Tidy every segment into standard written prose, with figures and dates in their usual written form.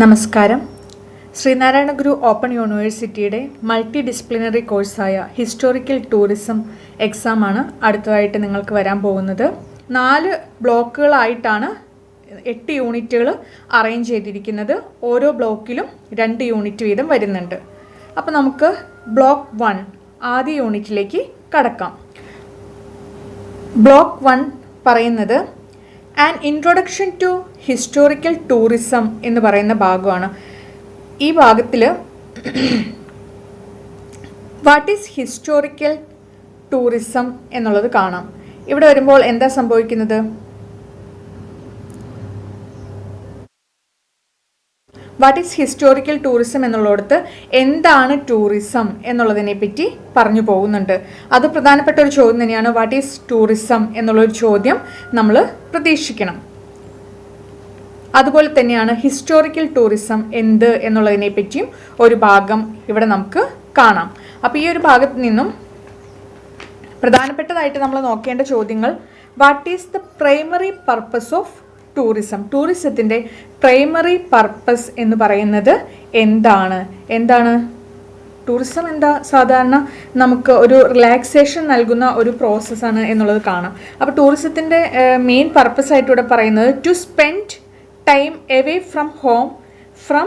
നമസ്കാരം. ശ്രീനാരായണ ഗുരു ഓപ്പൺ യൂണിവേഴ്സിറ്റിയുടെ multi disciplinary കോഴ്സായ historical tourism എക്സാമാണ് അടുത്തതായിട്ട് നിങ്ങൾക്ക് വരാൻ പോകുന്നത്. 4 ബ്ലോക്കുകളായിട്ടാണ് 8 യൂണിറ്റുകൾ അറേഞ്ച് ചെയ്തിരിക്കുന്നത്. ഓരോ ബ്ലോക്കിലും 2 യൂണിറ്റ് വീതം വരുന്നുണ്ട്. അപ്പോൾ നമുക്ക് ബ്ലോക്ക് 1 ആദ്യ യൂണിറ്റിലേക്ക് കടക്കാം. ബ്ലോക്ക് 1 പറയുന്നത് an introduction to historical tourism എന്ന് പറയുന്ന ഭാഗമാണ്. ഈ ഭാഗത്തിൽ വാട്ട് ഈസ് ഹിസ്റ്റോറിക്കൽ ടൂറിസം എന്നുള്ളത് കാണാം. ഇവിടെ വരുമ്പോൾ എന്താ സംഭവിക്കുന്നത്? വാട്ട് ഈസ് ഹിസ്റ്റോറിക്കൽ ടൂറിസം എന്നുള്ളിടത്ത് എന്താണ് ടൂറിസം എന്നുള്ളതിനെ പറ്റി പറഞ്ഞു പോകുന്നുണ്ട്. അത് പ്രധാനപ്പെട്ട ഒരു ചോദ്യം തന്നെയാണ്. വാട്ട് ഈസ് ടൂറിസം എന്നുള്ളൊരു ചോദ്യം നമ്മൾ പ്രതീക്ഷിക്കണം. അതുപോലെ തന്നെയാണ് ഹിസ്റ്റോറിക്കൽ ടൂറിസം എന്ത് എന്നുള്ളതിനെ പറ്റിയും ഒരു ഭാഗം ഇവിടെ നമുക്ക് കാണാം. അപ്പോൾ ഈ ഒരു ഭാഗത്ത് നിന്നും പ്രധാനപ്പെട്ടതായിട്ട് നമ്മൾ നോക്കേണ്ട ചോദ്യങ്ങൾ: what is the primary purpose of tourism? ടൂറിസത്തിൻ്റെ പ്രൈമറി പർപ്പസ് എന്ന് പറയുന്നത് എന്താണ്? ടൂറിസം എന്താ? സാധാരണ നമുക്ക് ഒരു റിലാക്സേഷൻ നൽകുന്ന ഒരു പ്രോസസ്സാണ് എന്നുള്ളത് കാണാം. അപ്പോൾ ടൂറിസത്തിൻ്റെ മെയിൻ പർപ്പസ് ആയിട്ട് ഇവിടെ പറയുന്നത് to spend time away from home from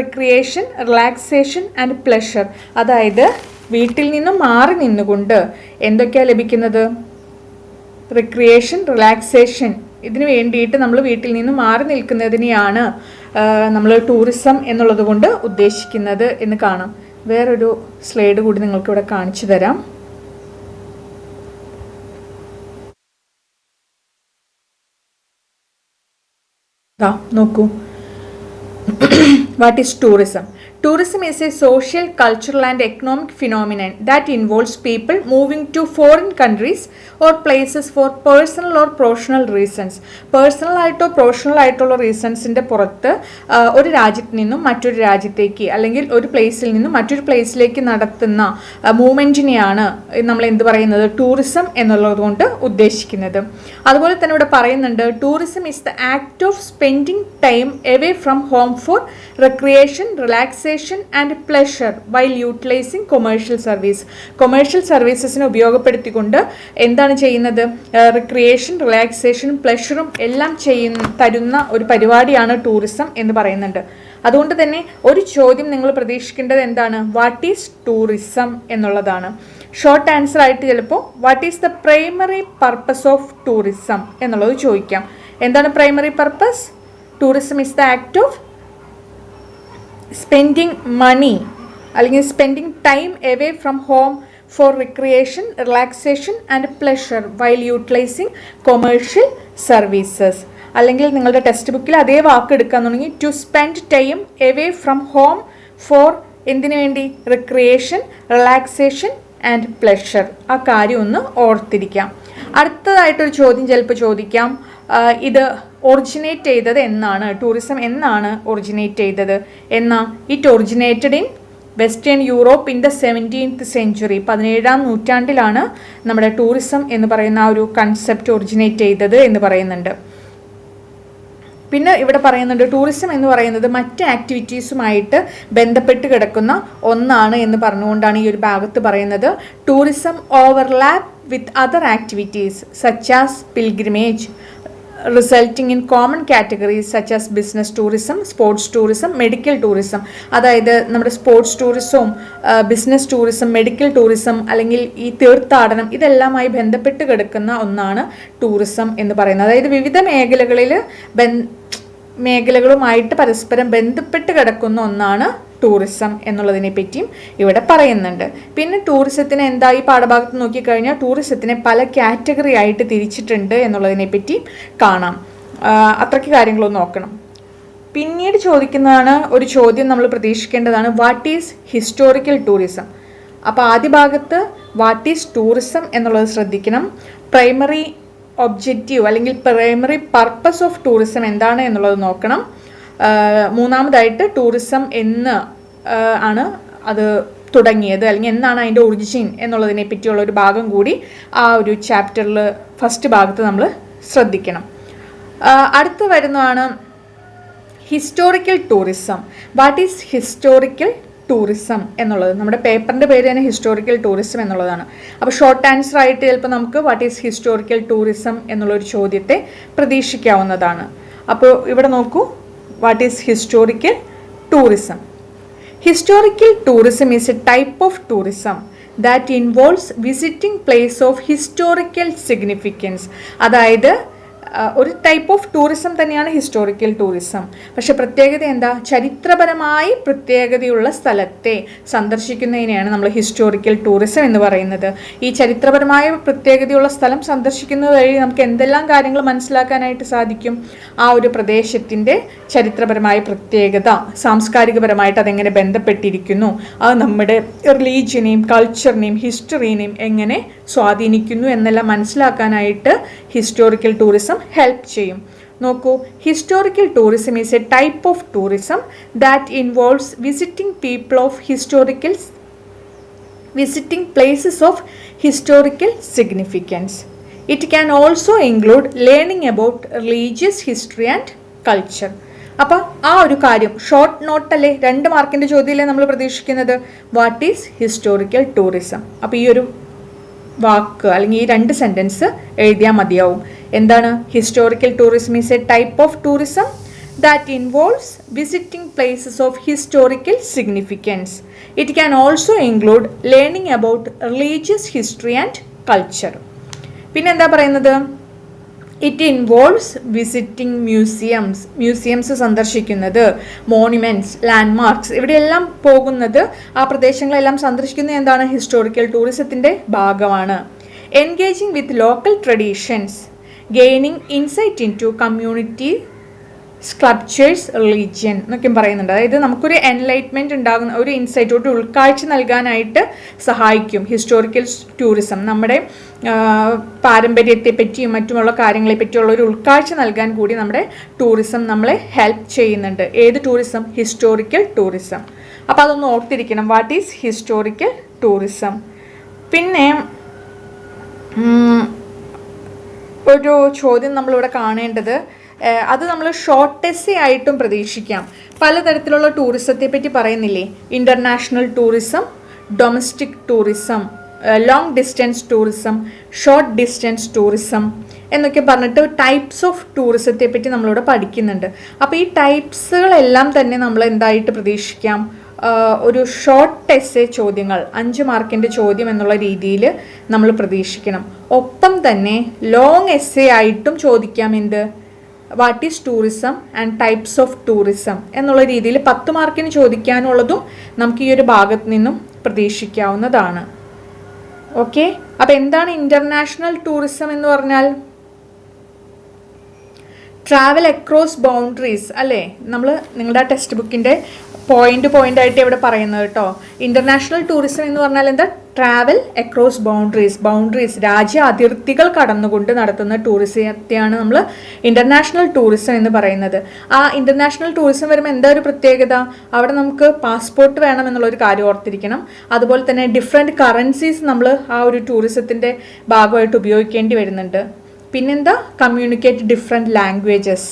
recreation, relaxation and pleasure. അതായത് വീട്ടിൽ നിന്നും മാറി നിന്നുകൊണ്ട് എന്തൊക്കെയാണ് ലഭിക്കുന്നത്? Recreation, relaxation. ഇതിന് വേണ്ടിയിട്ട് നമ്മൾ വീട്ടിൽ നിന്ന് മാറി നിൽക്കുന്നതിനെയാണ് നമ്മൾ ടൂറിസം എന്നുള്ളത് കൊണ്ട് ഉദ്ദേശിക്കുന്നത് എന്ന് കാണാം. വേറൊരു സ്ലൈഡ് കൂടി നിങ്ങൾക്ക് ഇവിടെ കാണിച്ചു തരാം. നോക്കൂ. What is tourism? Tourism is a social, cultural and economic phenomenon that involves people moving to foreign countries or places for personal or professional reasons. Personal ആയിട്ടോ പ്രൊഫഷണൽ ആയിട്ടുള്ള റീസൺസിൻ്റെ പുറത്ത് ഒരു രാജ്യത്ത് നിന്നും മറ്റൊരു രാജ്യത്തേക്ക് അല്ലെങ്കിൽ ഒരു പ്ലേസിൽ നിന്നും മറ്റൊരു പ്ലേസിലേക്ക് നടത്തുന്ന മൂവ്മെൻറ്റിനെയാണ് നമ്മൾ എന്ത് പറയുന്നത്? ടൂറിസം എന്നുള്ളത് കൊണ്ട് ഉദ്ദേശിക്കുന്നത്. അതുപോലെ തന്നെ ഇവിടെ പറയുന്നുണ്ട് tourism is the act of spending time away from home for recreation, relaxation and pleasure while utilising commercial service. Commercial സർവീസസിനെ ഉപയോഗപ്പെടുത്തിക്കൊണ്ട് എന്താണ് ചെയ്യുന്നത്? റിക്രിയേഷൻ, റിലാക്സേഷനും പ്ലഷറും എല്ലാം തരുന്ന ഒരു പരിപാടിയാണ് ടൂറിസം എന്ന് പറയുന്നുണ്ട്. അതുകൊണ്ട് തന്നെ ഒരു ചോദ്യം നിങ്ങൾ പ്രതീക്ഷിക്കേണ്ടത് എന്താണ്? വാട്ട് ഈസ് ടൂറിസം എന്നുള്ളതാണ്. ഷോർട്ട് ആൻസർ ആയിട്ട് ചിലപ്പോൾ what is the primary purpose of tourism എന്നുള്ളത് ചോദിക്കാം. എന്താണ് primary purpose? Tourism is the act of spending money അല്ലെങ്കിൽ spending time away from home for recreation, relaxation and pleasure while utilising commercial services. അല്ലെങ്കിൽ നിങ്ങളുടെ text ബുക്കിൽ അതേ വാക്ക് എടുക്കാന്നുണ്ടെങ്കിൽ to spend time away from home for എന്തിനു വേണ്ടി? Recreation, relaxation and pleasure. ആ കാര്യം ഒന്ന് ഓർത്തിരിക്കാം. അടുത്തതായിട്ടൊരു ചോദ്യം ചിലപ്പോൾ ചോദിക്കാം, ഇത് ഒറിജിനേറ്റ് ചെയ്തത് എന്നാണ്? ടൂറിസം എന്നാണ് ഒറിജിനേറ്റ് ചെയ്തത്? It originated in western Europe in the 17th century. 17ാം നൂറ്റാണ്ടിലാണ് നമ്മുടെ ടൂറിസം എന്ന് പറയുന്ന ആ ഒരു കൺസെപ്റ്റ് ഒറിജിനേറ്റ് ചെയ്തത് എന്ന് പറയുന്നുണ്ട്. പിന്നെ ഇവിടെ പറയുന്നുണ്ട് ടൂറിസം എന്ന് പറയുന്നത് മറ്റ് ആക്ടിവിറ്റീസുമായിട്ട് ബന്ധപ്പെട്ട് കിടക്കുന്ന ഒന്നാണ് എന്ന് പറഞ്ഞുകൊണ്ടാണ് ഈ ഒരു ഭാഗത്ത് പറയുന്നത് tourism overlap with other activities such as pilgrimage resulting in common categories such as business tourism, sports tourism, medical tourism. അതായത് നമ്മുടെ സ്പോർട്സ് ടൂറിസവും ബിസിനസ് ടൂറിസം, മെഡിക്കൽ ടൂറിസം അല്ലെങ്കിൽ ഈ തീർത്ഥാടനം ഇതെല്ലാമായി ബന്ധപ്പെട്ട് കിടക്കുന്ന ഒന്നാണ് ടൂറിസം എന്ന് പറയുന്നത്. അതായത് വിവിധ മേഖലകളുമായിട്ട് പരസ്പരം ബന്ധപ്പെട്ട് കിടക്കുന്ന ഒന്നാണ് ടൂറിസം എന്നുള്ളതിനെ പറ്റിയും ഇവിടെ പറയുന്നുണ്ട്. പിന്നെ ടൂറിസത്തിന് എന്താ ഈ പാഠഭാഗത്ത് നോക്കിക്കഴിഞ്ഞാൽ ടൂറിസത്തിനെ പല കാറ്റഗറി ആയിട്ട് തിരിച്ചിട്ടുണ്ട് എന്നുള്ളതിനെ പറ്റി കാണാം. അത്രയ്ക്ക് കാര്യങ്ങളൊന്നും നോക്കണം. പിന്നീട് ചോദിക്കുന്നതാണ് ഒരു ചോദ്യം നമ്മൾ പ്രതീക്ഷിക്കേണ്ടതാണ്, വാട്ട് ഈസ് ഹിസ്റ്റോറിക്കൽ ടൂറിസം? അപ്പോൾ ആദ്യ ഭാഗത്ത് വാട്ട് ഈസ് ടൂറിസം എന്നുള്ളത് ശ്രദ്ധിക്കണം. പ്രൈമറി ഒബ്ജക്റ്റീവ് അല്ലെങ്കിൽ പ്രൈമറി പർപ്പസ് ഓഫ് ടൂറിസം എന്താണ് എന്നുള്ളത് നോക്കണം. മൂന്നാമതായിട്ട് ടൂറിസം എന്ന് ആണ് അത് തുടങ്ങിയത് അല്ലെങ്കിൽ എന്നാണ് അതിൻ്റെ ഒറിജിൻ എന്നുള്ളതിനെ പറ്റിയുള്ള ഒരു ഭാഗം കൂടി ആ ഒരു ചാപ്റ്ററിൽ ഫസ്റ്റ് ഭാഗത്ത് നമ്മൾ ശ്രദ്ധിക്കണം. അടുത്ത് വരുന്നതാണ് historical tourism. What is historical tourism എന്നുള്ളത് നമ്മുടെ പേപ്പറിൻ്റെ പേര് തന്നെ ഹിസ്റ്റോറിക്കൽ ടൂറിസം എന്നുള്ളതാണ്. അപ്പോൾ ഷോർട്ട് ആൻസർ ആയിട്ട് ചിലപ്പോൾ നമുക്ക് വാട്ട് ഈസ് ഹിസ്റ്റോറിക്കൽ ടൂറിസം എന്നുള്ളൊരു ചോദ്യത്തെ പ്രതീക്ഷിക്കാവുന്നതാണ്. അപ്പോൾ ഇവിടെ നോക്കൂ, what is historical tourism. Historical tourism is a type of tourism that involves visiting place of historical significance. അതായത് ഒരു ടൈപ്പ് ഓഫ് ടൂറിസം തന്നെയാണ് ഹിസ്റ്റോറിക്കൽ ടൂറിസം. പക്ഷെ പ്രത്യേകത എന്താ? ചരിത്രപരമായി പ്രത്യേകതയുള്ള സ്ഥലത്തെ സന്ദർശിക്കുന്നതിനെയാണ് നമ്മൾ ഹിസ്റ്റോറിക്കൽ ടൂറിസം എന്ന് പറയുന്നത്. ഈ ചരിത്രപരമായ പ്രത്യേകതയുള്ള സ്ഥലം സന്ദർശിക്കുന്നത് വഴി നമുക്ക് എന്തെല്ലാം കാര്യങ്ങൾ മനസ്സിലാക്കാനായിട്ട് സാധിക്കും? ആ ഒരു പ്രദേശത്തിൻ്റെ ചരിത്രപരമായ പ്രത്യേകത, സാംസ്കാരികപരമായിട്ട് അതെങ്ങനെ ബന്ധപ്പെട്ടിരിക്കുന്നു, അത് നമ്മുടെ റിലീജിയനെയും കൾച്ചറിനെയും ഹിസ്റ്ററിനെയും എങ്ങനെ സ്വാധീനിക്കുന്നു എന്നെല്ലാം മനസ്സിലാക്കാനായിട്ട് ഹിസ്റ്റോറിക്കൽ ടൂറിസം ഹെൽപ്പ് ചെയ്യും. നോക്കൂ, historical tourism is a type of tourism that involves visiting people of visiting places of historical significance. It can also include learning about religious history and culture. അപ്പോൾ ആ ഒരു കാര്യം ഷോർട്ട് നോട്ടല്ലേ, 2 മാർക്കിൻ്റെ ചോദ്യമല്ലേ നമ്മൾ പ്രതീക്ഷിക്കുന്നത്? What is historical tourism. അപ്പോൾ ഈ ഒരു വാക്ക് അല്ലെങ്കിൽ ഈ 2 സെൻറ്റൻസ് എഴുതിയാൽ മതിയാവും. എന്താണ്? Historical tourism is a type of tourism that involves visiting places of historical significance. It can also include learning about religious history and culture. പിന്നെന്താ പറയുന്നത്? ഇറ്റ് ഇൻവോൾവ്സ് വിസിറ്റിംഗ് മ്യൂസിയംസ് സന്ദർശിക്കുന്നത്, മോണുമെൻറ്റ്സ്, ലാൻഡ്മാർക്സ്, ഇവിടെയെല്ലാം പോകുന്നത്, ആ പ്രദേശങ്ങളെല്ലാം സന്ദർശിക്കുന്നത് എന്താണ്? ഹിസ്റ്റോറിക്കൽ ടൂറിസത്തിൻ്റെ ഭാഗമാണ്. Engaging with local traditions, gaining insight into community sculptures, religion എന്നൊക്കെ പറയുന്നുണ്ട്. അതായത് നമുക്കൊരു എൻലൈറ്റ്മെൻറ്റ് ഉണ്ടാകുന്ന ഒരു ഇൻസൈറ്റ്, ഒരു ഉൾക്കാഴ്ച നൽകാനായിട്ട് സഹായിക്കും ഹിസ്റ്റോറിക്കൽ ടൂറിസം. നമ്മുടെ പാരമ്പര്യത്തെ പറ്റിയും മറ്റുമുള്ള കാര്യങ്ങളെ പറ്റിയുള്ള ഒരു ഉൾക്കാഴ്ച നൽകാൻ കൂടി നമ്മുടെ ടൂറിസം നമ്മളെ ഹെൽപ്പ് ചെയ്യുന്നുണ്ട്. ഏത് ടൂറിസം? Historical tourism. അപ്പോൾ അതൊന്ന് ഓർത്തിരിക്കണം, വാട്ട് ഈസ് ഹിസ്റ്റോറിക്കൽ ടൂറിസം. പിന്നെ ഒരു ചോദ്യം നമ്മളിവിടെ കാണേണ്ടത്, അത് നമ്മൾ ഷോർട്ട് എസ്സേ ആയിട്ടും പ്രതീക്ഷിക്കാം. പലതരത്തിലുള്ള ടൂറിസത്തെ പറ്റി പറയുന്നില്ലേ? International tourism, domestic tourism, long distance tourism, short distance tourism എന്നൊക്കെ പറഞ്ഞിട്ട് ടൈപ്സ് ഓഫ് ടൂറിസത്തെ പറ്റി നമ്മളിവിടെ പഠിക്കുന്നുണ്ട്. അപ്പോൾ ഈ ടൈപ്സുകളെല്ലാം തന്നെ നമ്മൾ എന്തായിട്ട് പ്രതീക്ഷിക്കാം? ഒരു ഷോർട്ട് എസ്സേ ചോദ്യങ്ങൾ, 5 മാർക്കിൻ്റെ ചോദ്യം എന്നുള്ള രീതിയിൽ നമ്മൾ പ്രതീക്ഷിക്കണം. ഒപ്പം തന്നെ ലോങ് എസ്സേ ആയിട്ടും ചോദിക്കാം. എന്ത്? What is tourism and types of tourism എന്നുള്ള രീതിയിൽ 10 മാർക്കിന് ചോദിക്കാനുള്ളതും നമുക്ക് ഈ ഒരു ഭാഗത്ത് നിന്നും പ്രതീക്ഷിക്കാവുന്നതാണ്. ഓക്കെ, അപ്പോൾ എന്താണ് ഇൻ്റർനാഷണൽ ടൂറിസം എന്ന് പറഞ്ഞാൽ? ട്രാവൽ അക്രോസ് ബൗണ്ടറീസ് അല്ലേ? നമ്മൾ നിങ്ങളുടെ ടെക്സ്റ്റ് ബുക്കിൻ്റെ പോയിന്റ് ആയിട്ട് ഇവിടെ പറയുന്നത് കേട്ടോ. ഇൻ്റർനാഷണൽ ടൂറിസം എന്ന് പറഞ്ഞാൽ എന്താ? ട്രാവൽ അക്രോസ് ബൗണ്ടറീസ് രാജ്യ അതിർത്തികൾ കടന്നുകൊണ്ട് നടത്തുന്ന ടൂറിസത്തെയാണ് നമ്മൾ ഇൻ്റർനാഷണൽ ടൂറിസം എന്ന് പറയുന്നത്. ആ ഇൻ്റർനാഷണൽ ടൂറിസം വരുമ്പോൾ എന്താ ഒരു പ്രത്യേകത? അവിടെ നമുക്ക് പാസ്പോർട്ട് വേണം എന്നുള്ളൊരു കാര്യം ഓർത്തിരിക്കണം. അതുപോലെ തന്നെ ഡിഫറെൻറ്റ് കറൻസീസ് നമ്മൾ ആ ഒരു ടൂറിസത്തിൻ്റെ ഭാഗമായിട്ട് ഉപയോഗിക്കേണ്ടി വരുന്നുണ്ട്. പിന്നെന്താ? കമ്മ്യൂണിക്കേറ്റ് ഡിഫറെൻറ്റ് ലാംഗ്വേജസ്,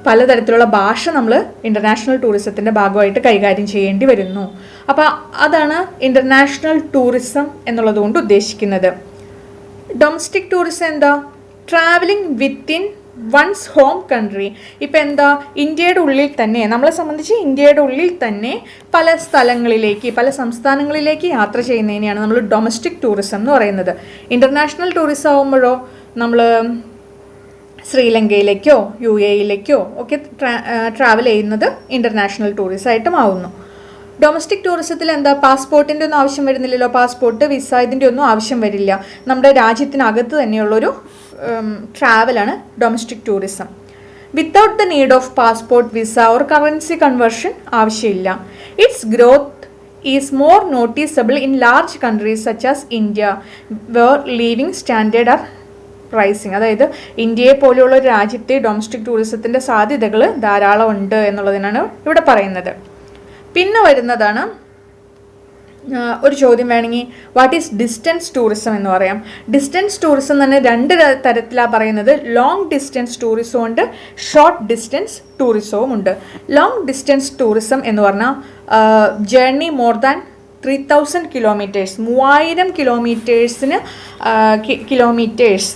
പലതരത്തിലുള്ള ഭാഷ നമ്മൾ ഇൻ്റർനാഷണൽ ടൂറിസത്തിൻ്റെ ഭാഗമായിട്ട് കൈകാര്യം ചെയ്യേണ്ടി വരുന്നു. അപ്പോൾ അതാണ് ഇൻ്റർനാഷണൽ ടൂറിസം എന്നുള്ളത് കൊണ്ട് ഉദ്ദേശിക്കുന്നത്. ഡൊമസ്റ്റിക് ടൂറിസം എന്താ? Travelling within one's home country. ഇപ്പം എന്താ? ഇന്ത്യയുടെ ഉള്ളിൽ തന്നെ, നമ്മളെ സംബന്ധിച്ച് ഇന്ത്യയുടെ ഉള്ളിൽ തന്നെ പല സ്ഥലങ്ങളിലേക്ക്, പല സംസ്ഥാനങ്ങളിലേക്ക് യാത്ര ചെയ്യുന്നതിനെയാണ് നമ്മൾ ഡൊമസ്റ്റിക് ടൂറിസം എന്ന് പറയുന്നത്. ഇൻ്റർനാഷണൽ ടൂറിസം ആകുമ്പോഴോ നമ്മൾ ശ്രീലങ്കയിലേക്കോ UAE-യിലേക്കോ ഒക്കെ ട്രാവൽ ചെയ്യുന്നത് ഇൻ്റർനാഷണൽ ടൂറിസമായിട്ട് മാറുന്നു. ഡൊമസ്റ്റിക് ടൂറിസത്തിൽ എന്താ? പാസ്പോർട്ടിൻ്റെ ഒന്നും ആവശ്യം വരുന്നില്ലല്ലോ. പാസ്പോർട്ട്, വിസ ഇതിൻ്റെ ഒന്നും ആവശ്യം വരില്ല. നമ്മുടെ രാജ്യത്തിനകത്ത് തന്നെയുള്ളൊരു ട്രാവലാണ് domestic tourism. Without the need of passport, visa or currency conversion ആവശ്യമില്ല. Its growth is more noticeable in large countries such as India where living standard are rising. അതായത് ഇന്ത്യയെ പോലെയുള്ള ഒരു രാജ്യത്തെ ഡൊമസ്റ്റിക് ടൂറിസത്തിൻ്റെ സാധ്യതകൾ ധാരാളം ഉണ്ട് എന്നുള്ളതിനാണ് ഇവിടെ പറയുന്നത്. പിന്നെ വരുന്നതാണ് ഒരു ചോദ്യം വേണമെങ്കിൽ വാട്ട് ഈസ് ഡിസ്റ്റൻസ് ടൂറിസം എന്ന് പറയാം. ഡിസ്റ്റൻസ് ടൂറിസം തന്നെ രണ്ട് തരത്തിലാണ് പറയുന്നത്. ലോങ് ഡിസ്റ്റൻസ് ടൂറിസവും ഉണ്ട്, ഷോർട്ട് ഡിസ്റ്റൻസ് ടൂറിസവും ഉണ്ട്. ലോങ് ഡിസ്റ്റൻസ് ടൂറിസം എന്ന് പറഞ്ഞാൽ journey more than 3000 kilometres, 3000 kilometres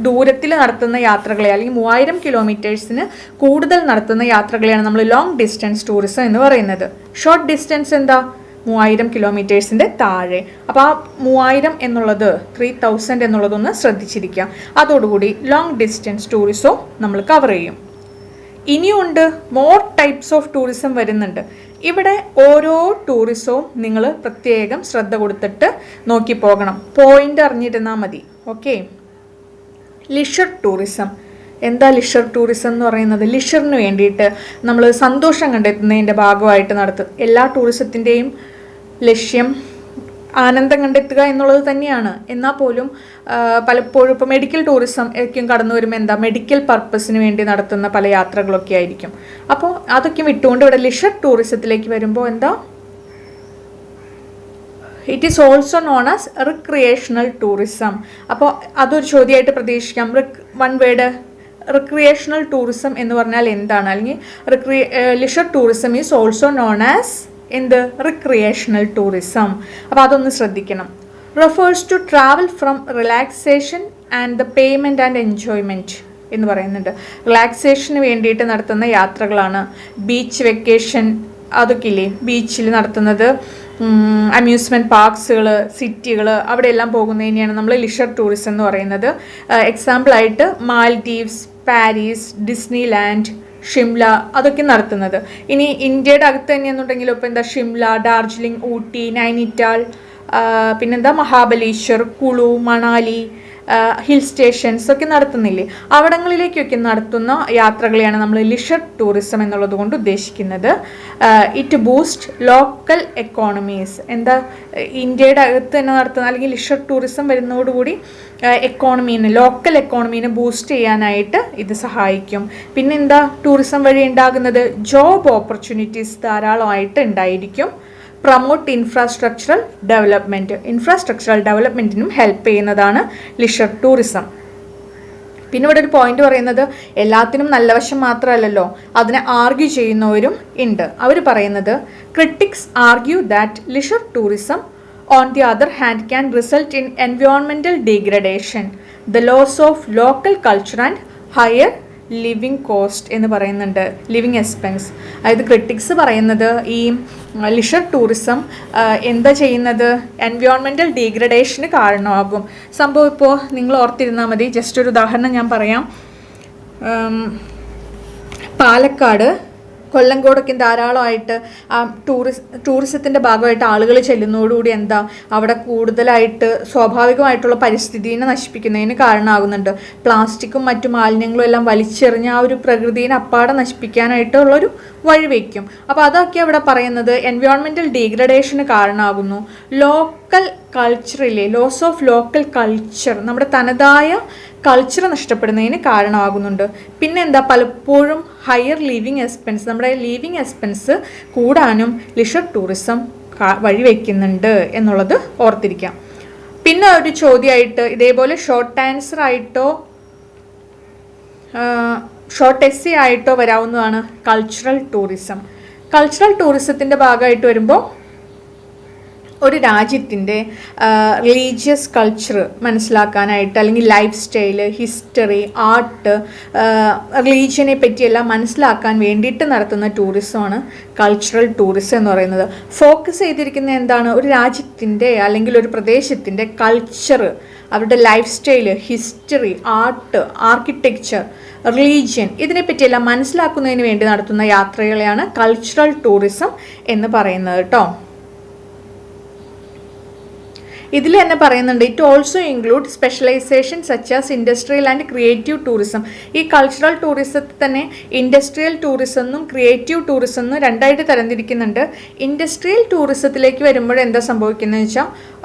ദൂരത്തിൽ നടത്തുന്ന യാത്രകളെ, അല്ലെങ്കിൽ 3000 കിലോമീറ്റേഴ്സിന് കൂടുതൽ നടത്തുന്ന യാത്രകളെയാണ് നമ്മൾ ലോങ് ഡിസ്റ്റൻസ് ടൂറിസം എന്ന് പറയുന്നത്. ഷോർട്ട് ഡിസ്റ്റൻസ് എന്താ? 3000 കിലോമീറ്റേഴ്സിൻ്റെ താഴെ. അപ്പോൾ ആ 3000 എന്നുള്ളത് 3000 എന്നുള്ളതൊന്ന് ശ്രദ്ധിച്ചിരിക്കുക. അതോടുകൂടി ലോങ് ഡിസ്റ്റൻസ് ടൂറിസവും നമ്മൾ കവർ ചെയ്യും. ഇനിയുണ്ട് മോർ ടൈപ്സ് ഓഫ് ടൂറിസം വരുന്നുണ്ട്. ഇവിടെ ഓരോ ടൂറിസവും നിങ്ങൾ പ്രത്യേകം ശ്രദ്ധ കൊടുത്തിട്ട് നോക്കി പോകണം. പോയിന്റ് അറിഞ്ഞിരുന്നാൽ മതി. ഓക്കെ. Leisure tourism. എന്താ ലിഷർ ടൂറിസം എന്ന് പറയുന്നത്? ലിഷറിന് വേണ്ടിയിട്ട് നമ്മൾ സന്തോഷം കണ്ടെത്തുന്നതിൻ്റെ ഭാഗമായിട്ട് നടത്തും. എല്ലാ ടൂറിസത്തിൻ്റെയും ലക്ഷ്യം ആനന്ദം കണ്ടെത്തുക എന്നുള്ളത് തന്നെയാണ്. എന്നാൽ പോലും പലപ്പോഴും ഇപ്പോൾ മെഡിക്കൽ ടൂറിസം ഒക്കെയും കടന്നു വരുമ്പോൾ എന്താ, മെഡിക്കൽ പർപ്പസിന് വേണ്ടി നടത്തുന്ന പല യാത്രകളൊക്കെ ആയിരിക്കും. അപ്പോൾ അതൊക്കെ വിട്ടുകൊണ്ട് ഇവിടെ ലിഷർ ടൂറിസത്തിലേക്ക് വരുമ്പോൾ എന്താ, it is also known as recreational tourism. അപ്പോൾ അതൊരു ചോദ്യമായിട്ട് പ്രതീക്ഷിക്കാം. വൺ വേർഡ്, റിക്രിയേഷണൽ ടൂറിസം എന്ന് പറഞ്ഞാൽ എന്താണ്? അല്ലെങ്കിൽ leisure tourism is also known as എന്ത്? Recreational tourism. അപ്പോൾ അതൊന്ന് ശ്രദ്ധിക്കണം. Refers to travel from relaxation and the payment and enjoyment എന്ന് പറയുന്നുണ്ട്. റിലാക്സേഷന് വേണ്ടിയിട്ട് നടത്തുന്ന യാത്രകളാണ്. ബീച്ച് വെക്കേഷൻ അതൊക്കെ ഇല്ലേ, ബീച്ചിൽ നടത്തുന്നത്, അമ്യൂസ്മെൻറ്റ് പാർക്സുകൾ, സിറ്റികൾ, അവിടെയെല്ലാം പോകുന്നതിനെയാണ് നമ്മൾ ലിഷർ ടൂറിസം എന്ന് പറയുന്നത്. എക്സാമ്പിളായിട്ട് Maldives, Paris, Disneyland, Shimla അതൊക്കെ നടത്തുന്നത്. ഇനി ഇന്ത്യയുടെ അകത്ത് തന്നെയെന്നുണ്ടെങ്കിലും ഇപ്പോൾ എന്താ, ഷിംല, ഡാർജിലിംഗ്, ഊട്ടി, നൈനിറ്റാൾ, പിന്നെന്താ മഹാബലേശ്വർ, കുളു, മണാലി, ഹിൽ സ്റ്റേഷൻസ് ഒക്കെ നടത്തുന്നില്ലേ, അവിടങ്ങളിലേക്കൊക്കെ നടത്തുന്ന യാത്രകളെയാണ് നമ്മൾ ലിഷർ ടൂറിസം എന്നുള്ളത് കൊണ്ട് ഉദ്ദേശിക്കുന്നത്. It boost local economies. എന്താ, ഇന്ത്യയുടെ അകത്ത് തന്നെ നടത്തുന്ന അല്ലെങ്കിൽ ലിഷർ ടൂറിസം വരുന്നതോടുകൂടി എക്കോണമീനെ, ലോക്കൽ എക്കോണമീനെ ബൂസ്റ്റ് ചെയ്യാനായിട്ട് ഇത് സഹായിക്കും. പിന്നെ എന്താ ടൂറിസം വഴി ഉണ്ടാകുന്നത്? ജോബ് ഓപ്പർച്യൂണിറ്റീസ് ധാരാളമായിട്ട് ഉണ്ടായിരിക്കും. പ്രൊമോട്ട് ഇൻഫ്രാസ്ട്രക്ചറൽ ഡെവലപ്മെൻറ്റ്, ഇൻഫ്രാസ്ട്രക്ചറൽ ഡെവലപ്മെൻറ്റിനും ഹെൽപ്പ് ചെയ്യുന്നതാണ് ലിഷർ ടൂറിസം. പിന്നെ ഇവിടെ ഒരു പോയിന്റ് പറയുന്നത്, എല്ലാത്തിനും നല്ല വശം മാത്രമല്ലല്ലോ, അതിനെ ആർഗ്യൂ ചെയ്യുന്നവരും ഉണ്ട്. അവർ പറയുന്നത്, critics argue that leisure tourism on the other hand can result in environmental degradation, the loss of local culture and higher living cost എന്ന് പറയുന്നുണ്ട്, ലിവിങ് എക്സ്പെൻസ്. അതായത് ക്രിട്ടിക്സ് പറയുന്നത് ഈ ലിഷർ ടൂറിസം എന്താ ചെയ്യുന്നത്, എൻവയോൺമെൻറ്റൽ ഡീഗ്രഡേഷന് കാരണമാകും. സംഭവം ഇപ്പോൾ നിങ്ങൾ ഓർത്തിരുന്നാൽ മതി. ജസ്റ്റ് ഒരു ഉദാഹരണം ഞാൻ പറയാം. പാലക്കാട്, കൊല്ലങ്കോടൊക്കെ ധാരാളമായിട്ട് ടൂറിസത്തിൻ്റെ ഭാഗമായിട്ട് ആളുകൾ ചെല്ലുന്നതോടുകൂടി എന്താ, അവിടെ കൂടുതലായിട്ട് സ്വാഭാവികമായിട്ടുള്ള പരിസ്ഥിതിയെ നശിപ്പിക്കുന്നതിന് കാരണമാകുന്നുണ്ട്. പ്ലാസ്റ്റിക്കും മറ്റു മാലിന്യങ്ങളും എല്ലാം വലിച്ചെറിഞ്ഞ് ആ ഒരു പ്രകൃതിയെ അപ്പാടെ നശിപ്പിക്കാനായിട്ടുള്ളൊരു വഴിവെക്കും. അപ്പോൾ അതൊക്കെ അവിടെ പറയുന്നത് എൻവയോൺമെൻറ്റൽ ഡീഗ്രഡേഷന് കാരണമാകുന്നു. ലോക്കൽ കൾച്ചറിലെ ലോസ് ഓഫ് ലോക്കൽ കൾച്ചർ, നമ്മുടെ തനതായ കൾച്ചർ നഷ്ടപ്പെടുന്നതിന് കാരണമാകുന്നുണ്ട്. പിന്നെ എന്താ, പലപ്പോഴും ഹയർ ലിവിങ് എക്സ്പെൻസ്, നമ്മുടെ ലിവിങ് എക്സ്പെൻസ് കൂടാനും ലിഷർ ടൂറിസം വഴിവെക്കുന്നുണ്ട് എന്നുള്ളത് ഓർത്തിരിക്കാം. പിന്നെ ഒരു ചോദ്യമായിട്ട് ഇതേപോലെ ഷോർട്ട് ആൻസർ ആയിട്ടോ ഷോർട്ട് എസ്സേ ആയിട്ടോ വരാവുന്നതാണ് കൾച്ചറൽ ടൂറിസം. കൾച്ചറൽ ടൂറിസത്തിൻ്റെ ഭാഗമായിട്ട് വരുമ്പോൾ ഒരു രാജ്യത്തിൻ്റെ റിലീജിയസ് കൾച്ചർ മനസ്സിലാക്കാനായിട്ട്, അല്ലെങ്കിൽ ലൈഫ് സ്റ്റൈല്, ഹിസ്റ്ററി, ആർട്ട്, റിലീജിയനെ പറ്റിയെല്ലാം മനസ്സിലാക്കാൻ വേണ്ടിയിട്ട് നടത്തുന്ന ടൂറിസമാണ് കൾച്ചറൽ ടൂറിസം എന്ന് പറയുന്നത്. ഫോക്കസ് ചെയ്തിരിക്കുന്ന എന്താണ്, ഒരു രാജ്യത്തിൻ്റെ അല്ലെങ്കിൽ ഒരു പ്രദേശത്തിൻ്റെ കൾച്ചർ, അവരുടെ lifestyle, history, art, architecture, religion, ഇതിനെപ്പറ്റിയെല്ലാം മനസ്സിലാക്കുന്നതിന് വേണ്ടി നടത്തുന്ന യാത്രകളെയാണ് കൾച്ചറൽ ടൂറിസം എന്ന് പറയുന്നത് കേട്ടോ. ഇതിൽ തന്നെ പറയുന്നുണ്ട്, it also include specialisation such as industrial and creative tourism. ഈ കൾച്ചറൽ ടൂറിസത്തിൽ തന്നെ ഇൻഡസ്ട്രിയൽ ടൂറിസം എന്നും ക്രിയേറ്റീവ് ടൂറിസം എന്നും രണ്ടായിട്ട് തരംതിരിക്കുന്നുണ്ട്. ഇൻഡസ്ട്രിയൽ ടൂറിസത്തിലേക്ക് വരുമ്പോൾ എന്താ സംഭവിക്കുന്നത് വെച്ചാൽ,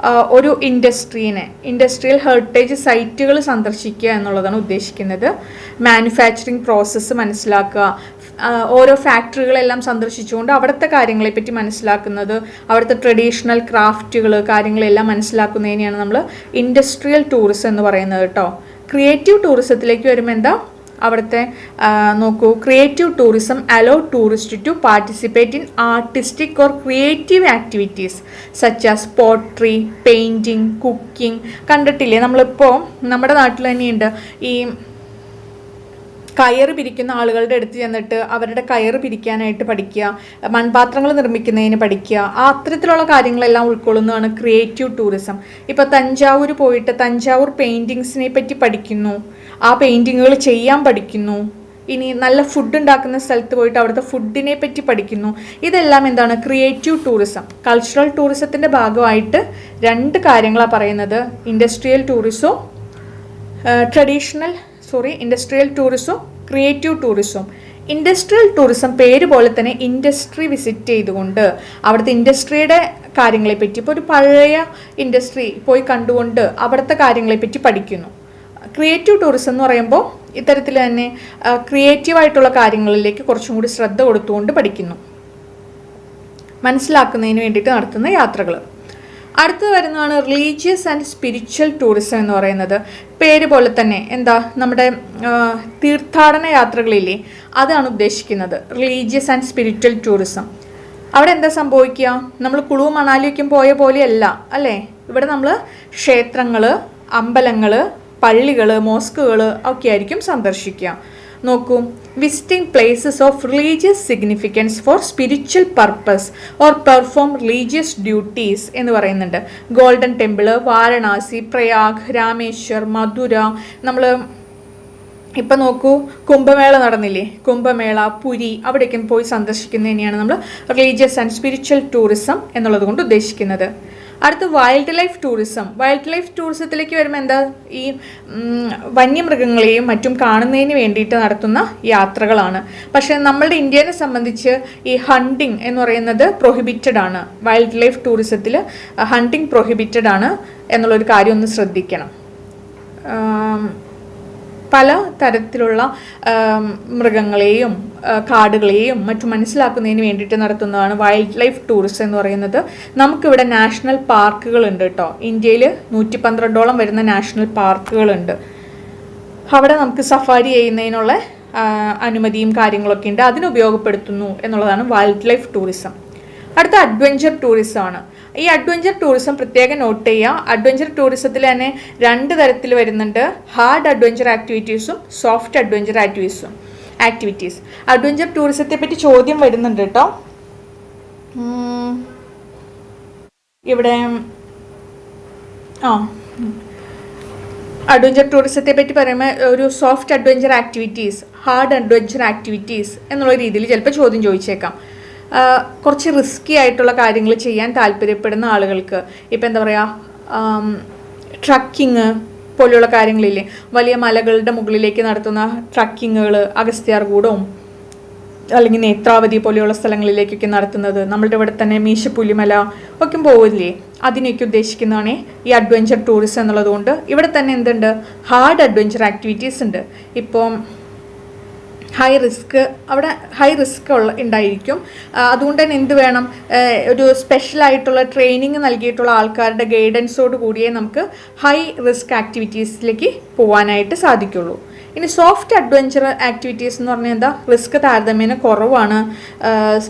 ഒരു ഇൻഡസ്ട്രിയൽ ഹെറിറ്റേജ് സൈറ്റുകൾ സന്ദർശിക്കുക എന്നുള്ളതാണ് ഉദ്ദേശിക്കുന്നത്. മാനുഫാക്ചറിങ് പ്രോസസ്സ് മനസ്സിലാക്കുക, ഓരോ ഫാക്ടറികളെല്ലാം സന്ദർശിച്ചുകൊണ്ട് അവിടുത്തെ കാര്യങ്ങളെപ്പറ്റി മനസ്സിലാക്കുന്നത്, അവിടുത്തെ ട്രഡീഷണൽ ക്രാഫ്റ്റുകൾ കാര്യങ്ങളെല്ലാം മനസ്സിലാക്കുന്നതിനെയാണ് നമ്മൾ ഇൻഡസ്ട്രിയൽ ടൂറിസം എന്ന് പറയുന്നത് കേട്ടോ. ക്രിയേറ്റീവ് ടൂറിസത്തിലേക്ക് വരുമ്പോൾ എന്താ, അവിടുത്തെ നോക്കൂ, creative tourism allow tourist to participate in artistic or creative activities such as pottery, painting, cooking. കണ്ടിട്ടില്ലേ, നമ്മളിപ്പോൾ നമ്മുടെ നാട്ടിൽ തന്നെയുണ്ട് ഈ കയറ് പിരിക്കുന്ന ആളുകളുടെ അടുത്ത് ചെന്നിട്ട് അവരുടെ കയറ് പിരിക്കാനായിട്ട് പഠിക്കുക, മൺപാത്രങ്ങൾ നിർമ്മിക്കുന്നതിന് പഠിക്കുക, അത്തരത്തിലുള്ള കാര്യങ്ങളെല്ലാം ഉൾക്കൊള്ളുന്നതാണ് ക്രിയേറ്റീവ് ടൂറിസം. ഇപ്പോൾ തഞ്ചാവൂർ പോയിട്ട് തഞ്ചാവൂർ പെയിൻറ്റിങ്സിനെ പറ്റി പഠിക്കുന്നു, ആ പെയിൻറ്റിങ്ങുകൾ ചെയ്യാൻ പഠിക്കുന്നു. ഇനി നല്ല ഫുഡ് ഉണ്ടാക്കുന്ന സ്ഥലത്ത് പോയിട്ട് അവിടുത്തെ ഫുഡിനെ പറ്റി പഠിക്കുന്നു. ഇതെല്ലാം എന്താണ്, ക്രിയേറ്റീവ് ടൂറിസം. കൾച്ചറൽ ടൂറിസത്തിൻ്റെ ഭാഗമായിട്ട് 2 കാര്യങ്ങളാണ് പറയുന്നത്, ഇൻഡസ്ട്രിയൽ ടൂറിസവും industrial tourism, creative tourism. Industrial tourism പേര് പോലെ തന്നെ ഇൻഡസ്ട്രി വിസിറ്റ് ചെയ്തുകൊണ്ട് അവിടുത്തെ ഇൻഡസ്ട്രിയുടെ കാര്യങ്ങളെപ്പറ്റി, ഇപ്പോൾ ഒരു പഴയ ഇൻഡസ്ട്രി പോയി കണ്ടുകൊണ്ട് അവിടുത്തെ കാര്യങ്ങളെപ്പറ്റി പഠിക്കുന്നു. ക്രിയേറ്റീവ് ടൂറിസം എന്ന് പറയുമ്പോൾ ഇത്തരത്തിൽ തന്നെ ക്രിയേറ്റീവായിട്ടുള്ള കാര്യങ്ങളിലേക്ക് കുറച്ചും കൂടി ശ്രദ്ധ കൊടുത്തുകൊണ്ട് പഠിക്കുന്നു, മനസ്സിലാക്കുന്നതിന് വേണ്ടിയിട്ട് നടത്തുന്ന യാത്രകൾ. അടുത്തത് വരുന്നതാണ് റിലീജിയസ് ആൻഡ് സ്പിരിച്വൽ ടൂറിസം എന്ന് പറയുന്നത്. പേര് പോലെ തന്നെ എന്താ, നമ്മുടെ തീർത്ഥാടന യാത്രകളില്ലേ, അതാണ് ഉദ്ദേശിക്കുന്നത് റിലീജിയസ് ആൻഡ് സ്പിരിച്വൽ ടൂറിസം. അവിടെ എന്താ സംഭവിക്കുക, നമ്മൾ കുളു മണാലിയൊക്കെ പോയ പോലെയല്ല അല്ലേ. ഇവിടെ നമ്മൾ ക്ഷേത്രങ്ങൾ, അമ്പലങ്ങൾ, പള്ളികൾ, മോസ്കുകൾ ഒക്കെ ആയിരിക്കും സന്ദർശിക്കുക. നോക്കൂ, visiting places of religious significance four spiritual purpose or perform religious duties എന്ന് പറയുന്നുണ്ട്. ഗോൾഡൻ ടെമ്പിള്, വാരണാസി, പ്രയാഗ്, രാമേശ്വർ, മധുര. നമ്മൾ ഇപ്പം നോക്കൂ, കുംഭമേള നടന്നില്ലേ, കുംഭമേള, പുരി, അവിടേക്കും പോയി സന്ദർശിക്കുന്നതിനെയാണ് നമ്മൾ റിലീജിയസ് ആൻഡ് സ്പിരിച്വൽ ടൂറിസം എന്നുള്ളത് കൊണ്ട് ഉദ്ദേശിക്കുന്നത്. അടുത്ത് wild life tourism. Wild life ടൂറിസത്തിലേക്ക് വരുമ്പോൾ എന്താ, ഈ വന്യമൃഗങ്ങളെയും മറ്റും കാണുന്നതിന് വേണ്ടിയിട്ട് നടത്തുന്ന യാത്രകളാണ്. പക്ഷേ നമ്മളുടെ ഇന്ത്യനെ സംബന്ധിച്ച് ഈ ഹണ്ടിങ് എന്ന് പറയുന്നത് പ്രൊഹിബിറ്റഡ് ആണ്. വൈൽഡ് ലൈഫ് ടൂറിസത്തിൽ ഹണ്ടിങ് പ്രൊഹിബിറ്റഡ് ആണ് എന്നുള്ളൊരു കാര്യം ഒന്ന് ശ്രദ്ധിക്കണം. പല തരത്തിലുള്ള മൃഗങ്ങളെയും കാടുകളെയും മറ്റും മനസ്സിലാക്കുന്നതിന് വേണ്ടിയിട്ട് നടത്തുന്നതാണ് വൈൽഡ് ലൈഫ് ടൂറിസം എന്ന് പറയുന്നത്. നമുക്കിവിടെ നാഷണൽ പാർക്കുകളുണ്ട് കേട്ടോ. ഇന്ത്യയിൽ 112ഓളം വരുന്ന നാഷണൽ പാർക്കുകളുണ്ട്. അവിടെ നമുക്ക് സഫാരി ചെയ്യുന്നതിനുള്ള അനുമതിയും കാര്യങ്ങളൊക്കെ ഉണ്ട്, അതിനുപയോഗപ്പെടുത്തുന്നു എന്നുള്ളതാണ് വൈൽഡ് ലൈഫ് ടൂറിസം. അടുത്ത അഡ്വഞ്ചർ ടൂറിസം ആണ്. ഈ അഡ്വഞ്ചർ ടൂറിസം പ്രത്യേകം നോട്ട് ചെയ്യുക. അഡ്വഞ്ചർ ടൂറിസത്തിൽ തന്നെ 2 തരത്തിൽ വരുന്നുണ്ട്, ഹാർഡ് അഡ്വഞ്ചർ ആക്ടിവിറ്റീസും സോഫ്റ്റ് അഡ്വഞ്ചർ ആക്ടിവിറ്റീസ്. അഡ്വഞ്ചർ ടൂറിസത്തെ പറ്റി ചോദ്യം വരുന്നുണ്ട് കേട്ടോ. ഇവിടെ അഡ്വഞ്ചർ ടൂറിസത്തെ പറ്റി പറയുമ്പോൾ ഒരു soft adventure activities, hard adventure activities എന്നുള്ള രീതിയിൽ ചിലപ്പോൾ ചോദ്യം ചോദിച്ചേക്കാം. കുറച്ച് റിസ്കി ആയിട്ടുള്ള കാര്യങ്ങൾ ചെയ്യാൻ താല്പര്യപ്പെടുന്ന ആളുകൾക്ക്, ഇപ്പം എന്താ പറയുക, ട്രക്കിങ് പോലെയുള്ള കാര്യങ്ങളില്ലേ, വലിയ മലകളുടെ മുകളിലേക്ക് നടത്തുന്ന ട്രക്കിങ്ങുകൾ, അഗസ്ത്യാർകൂടവും അല്ലെങ്കിൽ നേത്രാവതി പോലെയുള്ള സ്ഥലങ്ങളിലേക്കൊക്കെ നടത്തുന്നത്, നമ്മളുടെ ഇവിടെ തന്നെ മീശപ്പുലിമല ഒക്കെ പോവില്ലേ, അതിനെയൊക്കെ ഉദ്ദേശിക്കുന്നതാണ് ഈ അഡ്വഞ്ചർ ടൂറിസം എന്നുള്ളതുകൊണ്ട്. ഇവിടെ തന്നെ എന്തുണ്ട്, ഹാർഡ് അഡ്വഞ്ചർ ആക്ടിവിറ്റീസ് ഉണ്ട്. ഇപ്പം അവിടെ ഹൈ റിസ്ക് ഉണ്ടായിരിക്കും. അതുകൊണ്ട് തന്നെ എന്ത് വേണം, ഒരു സ്പെഷ്യലായിട്ടുള്ള ട്രെയിനിങ് നൽകിയിട്ടുള്ള ആൾക്കാരുടെ ഗൈഡൻസോട് കൂടിയേ നമുക്ക് ഹൈ റിസ്ക് ആക്ടിവിറ്റീസിലേക്ക് പോകാനായിട്ട് സാധിക്കുള്ളൂ. ഇനി സോഫ്റ്റ് അഡ്വഞ്ചർ ആക്ടിവിറ്റീസ് എന്ന് പറഞ്ഞാൽ എന്താ, റിസ്ക് താരതമ്യേന കുറവാണ്.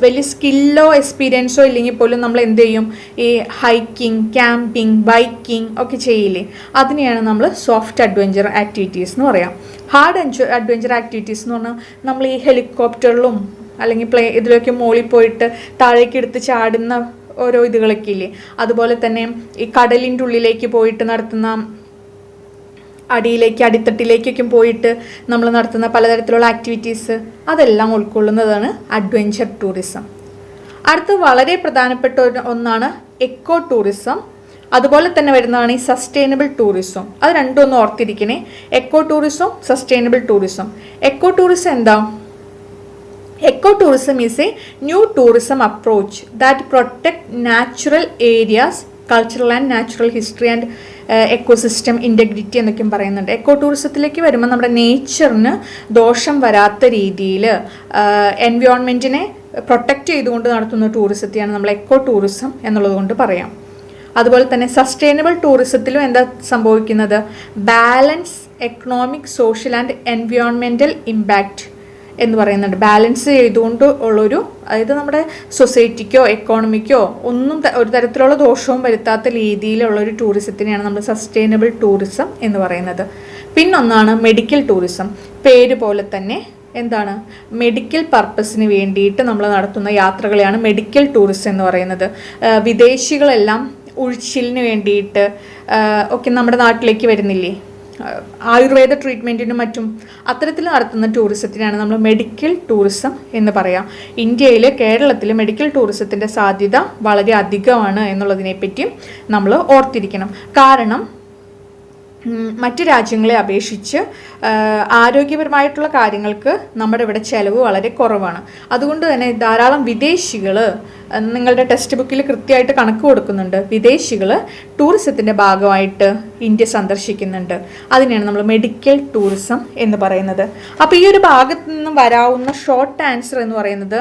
വലിയ സ്കില്ലോ എക്സ്പീരിയൻസോ ഇല്ലെങ്കിൽ പോലും നമ്മൾ എന്ത് ചെയ്യും, ഈ ഹൈക്കിംഗ്, ക്യാമ്പിംഗ്, ബൈക്കിംഗ് ഒക്കെ ചെയ്യില്ലേ, അതിനെയാണ് നമ്മൾ സോഫ്റ്റ് അഡ്വഞ്ചർ ആക്ടിവിറ്റീസ് എന്ന് പറയാം. ഹാർഡ് അഡ്വഞ്ചർ ആക്ടിവിറ്റീസ് എന്ന് പറഞ്ഞാൽ നമ്മൾ ഈ ഹെലികോപ്റ്ററിലും അല്ലെങ്കിൽ ഇതിലൊക്കെ മുകളിൽ പോയിട്ട് താഴേക്ക് എടുത്ത് ചാടുന്ന ഓരോ ഇതുകളൊക്കെ ഇല്ലേ, അതുപോലെ തന്നെ ഈ കടലിൻ്റെ ഉള്ളിലേക്ക് പോയിട്ട് നടത്തുന്ന, അടിത്തട്ടിലേക്കൊക്കെ പോയിട്ട് നമ്മൾ നടത്തുന്ന പലതരത്തിലുള്ള ആക്ടിവിറ്റീസ്, അതെല്ലാം ഉൾക്കൊള്ളുന്നതാണ് അഡ്വഞ്ചർ ടൂറിസം. അടുത്ത വളരെ പ്രധാനപ്പെട്ട ഒന്നാണ് എക്കോ ടൂറിസം. അതുപോലെ തന്നെ വരുന്നതാണ് ഈ സസ്റ്റൈനബിൾ ടൂറിസം. അത് രണ്ടും ഒന്ന് ഓർത്തിരിക്കണേ, eco tourism, sustainable tourism. Eco tourism എന്താ? Eco tourism is a new tourism approach that protect natural areas, cultural and natural history and ecosystem integrity എന്നൊക്കെയും പറയുന്നുണ്ട്. എക്കോ ടൂറിസത്തിലേക്ക് വരുമ്പോൾ നമ്മുടെ നേച്ചറിന് ദോഷം വരാത്ത രീതിയിൽ എൻവയോൺമെൻറ്റിനെ പ്രൊട്ടക്റ്റ് ചെയ്തുകൊണ്ട് നടത്തുന്ന ടൂറിസത്തെയാണ് നമ്മൾ എക്കോ ടൂറിസം എന്നുള്ളത് കൊണ്ട് പറയാം. അതുപോലെ തന്നെ സസ്റ്റൈനബിൾ ടൂറിസത്തിലും എന്താ സംഭവിക്കുന്നത്? Balance economic, social and environmental impact എന്ന് പറയുന്നുണ്ട്. ബാലൻസ് ചെയ്തുകൊണ്ട് ഉള്ളൊരു, അതായത് നമ്മുടെ സൊസൈറ്റിക്കോ എക്കോണമിക്കോ ഒന്നും ഒരു തരത്തിലുള്ള ദോഷവും വരുത്താത്ത രീതിയിലുള്ളൊരു ടൂറിസത്തിനെയാണ് നമ്മൾ സസ്റ്റൈനബിൾ ടൂറിസം എന്ന് പറയുന്നത്. പിന്നൊന്നാണ് മെഡിക്കൽ ടൂറിസം. പേര് പോലെ തന്നെ എന്താണ്, മെഡിക്കൽ പർപ്പസിന് വേണ്ടിയിട്ട് നമ്മൾ നടത്തുന്ന യാത്രകളെയാണ് മെഡിക്കൽ ടൂറിസം എന്ന് പറയുന്നത്. വിദേശികളെല്ലാം ഉഴിച്ചിലിന് വേണ്ടിയിട്ട് ഒക്കെ നമ്മുടെ നാട്ടിലേക്ക് വരുന്നില്ലേ, ആയുർവേദ ട്രീറ്റ്മെൻറ്റിനും മറ്റും അത്തരത്തിൽ നടത്തുന്ന ടൂറിസത്തിനാണ് നമ്മൾ മെഡിക്കൽ ടൂറിസം എന്ന് പറയാം. ഇന്ത്യയിൽ, കേരളത്തിൽ മെഡിക്കൽ ടൂറിസത്തിൻ്റെ സാധ്യത വളരെ അധികമാണ് എന്നുള്ളതിനെപ്പറ്റിയും നമ്മൾ ഓർത്തിരിക്കണം. കാരണം മറ്റ് രാജ്യങ്ങളെ അപേക്ഷിച്ച് ആരോഗ്യപരമായിട്ടുള്ള കാര്യങ്ങൾക്ക് നമ്മുടെ ഇവിടെ ചിലവ് വളരെ കുറവാണ്. അതുകൊണ്ട് തന്നെ ധാരാളം വിദേശികൾ, നിങ്ങളുടെ ടെക്സ്റ്റ് ബുക്കിൽ കൃത്യമായിട്ട് കണക്ക് കൊടുക്കുന്നുണ്ട്, വിദേശികൾ ടൂറിസത്തിൻ്റെ ഭാഗമായിട്ട് ഇന്ത്യ സന്ദർശിക്കുന്നുണ്ട്. അതിനെയാണ് നമ്മൾ മെഡിക്കൽ ടൂറിസം എന്ന് പറയുന്നത്. അപ്പോൾ ഈ ഒരു ഭാഗത്ത് നിന്നും വരാവുന്ന ഷോർട്ട് ആൻസർ എന്ന് പറയുന്നത്,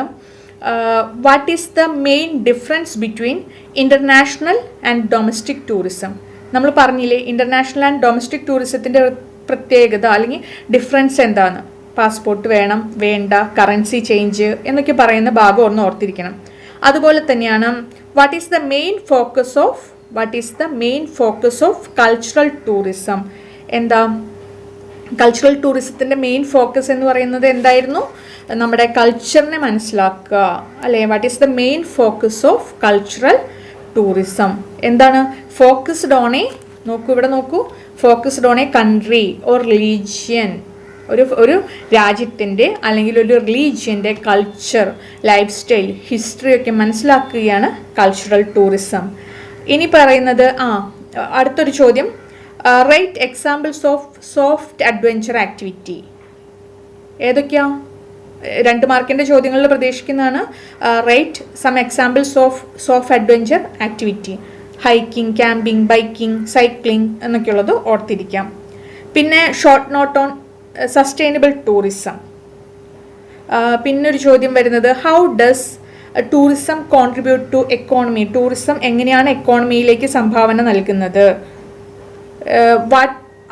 what is the main difference between international and domestic tourism? നമ്മൾ പറഞ്ഞില്ലേ ഇൻ്റർനാഷണൽ ആൻഡ് ഡൊമസ്റ്റിക് ടൂറിസത്തിൻ്റെ പ്രത്യേകത അല്ലെങ്കിൽ ഡിഫറൻസ് എന്താണ്? പാസ്പോർട്ട് വേണം വേണ്ട, കറൻസി ചേഞ്ച് എന്നൊക്കെ പറയുന്ന ഭാഗം ഒന്ന് ഓർത്തിരിക്കണം. അതുപോലെ തന്നെയാണ് what is the main focus of cultural tourism? എന്താ കൾച്ചറൽ ടൂറിസത്തിൻ്റെ മെയിൻ ഫോക്കസ് എന്ന് പറയുന്നത് എന്തായിരുന്നു? നമ്മുടെ കൾച്ചറിനെ മനസ്സിലാക്കുക, അല്ലേ? What is the main focus of cultural tourism? എന്താണ്? ഫോക്കസ്ഡ് ഓൺ എ, നോക്കൂ ഇവിടെ നോക്കൂ, focused on a country or religion, ഒരു രാജ്യത്തിൻ്റെ അല്ലെങ്കിൽ ഒരു റിലീജിയൻ്റെ കൾച്ചർ, ലൈഫ് സ്റ്റൈൽ, ഹിസ്റ്ററി ഒക്കെ മനസ്സിലാക്കുകയാണ് കൾച്ചറൽ ടൂറിസം. ഇനി പറയുന്നത് അടുത്തൊരു ചോദ്യം, write examples of soft adventure activity. ഏതൊക്കെയാ? 2 മാർക്കിൻ്റെ ചോദ്യങ്ങളിൽ പ്രതീക്ഷിക്കുന്നതാണ്. Write some examples of soft adventure activity. Hiking, camping, biking, cycling എന്നൊക്കെയുള്ളത് ഓർത്തിരിക്കാം. പിന്നെ short note on sustainable tourism. പിന്നൊരു ചോദ്യം വരുന്നത്, how does tourism contribute to economy? ടൂറിസം എങ്ങനെയാണ് എക്കോണമിയിലേക്ക് സംഭാവന നൽകുന്നത്?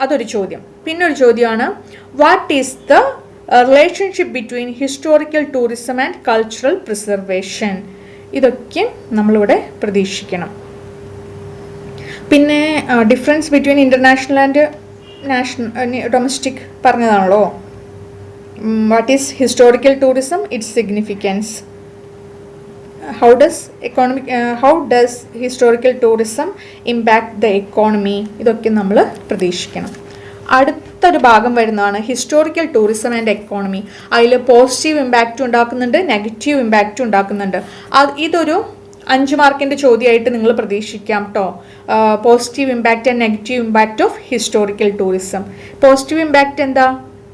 അതൊരു ചോദ്യം. പിന്നൊരു ചോദ്യമാണ്, what is the relationship between historical tourism and cultural preservation? ഇതൊക്കെ നമ്മളിവിടെ പ്രതീക്ഷിക്കണം. പിന്നെ difference between international and domestic പറഞ്ഞതാണല്ലോ. What is historical tourism, its significance. How does historical tourism impact the economy? ഇതൊക്കെ നമ്മൾ പ്രതീക്ഷിക്കണം. അടുത്തൊരു ഭാഗം വരുന്നതാണ് ഹിസ്റ്റോറിക്കൽ ടൂറിസം ആൻഡ് എക്കോണമി. അതിൽ പോസിറ്റീവ് ഇമ്പാക്റ്റ് ഉണ്ടാക്കുന്നുണ്ട്, നെഗറ്റീവ് ഇമ്പാക്റ്റ് ഉണ്ടാക്കുന്നുണ്ട്. ഇതൊരു 5 മാർക്കിൻ്റെ ചോദ്യമായിട്ട് നിങ്ങൾ പ്രതീക്ഷിക്കാം കേട്ടോ. Positive impact and negative impact of historical tourism. Positive impact എന്താ?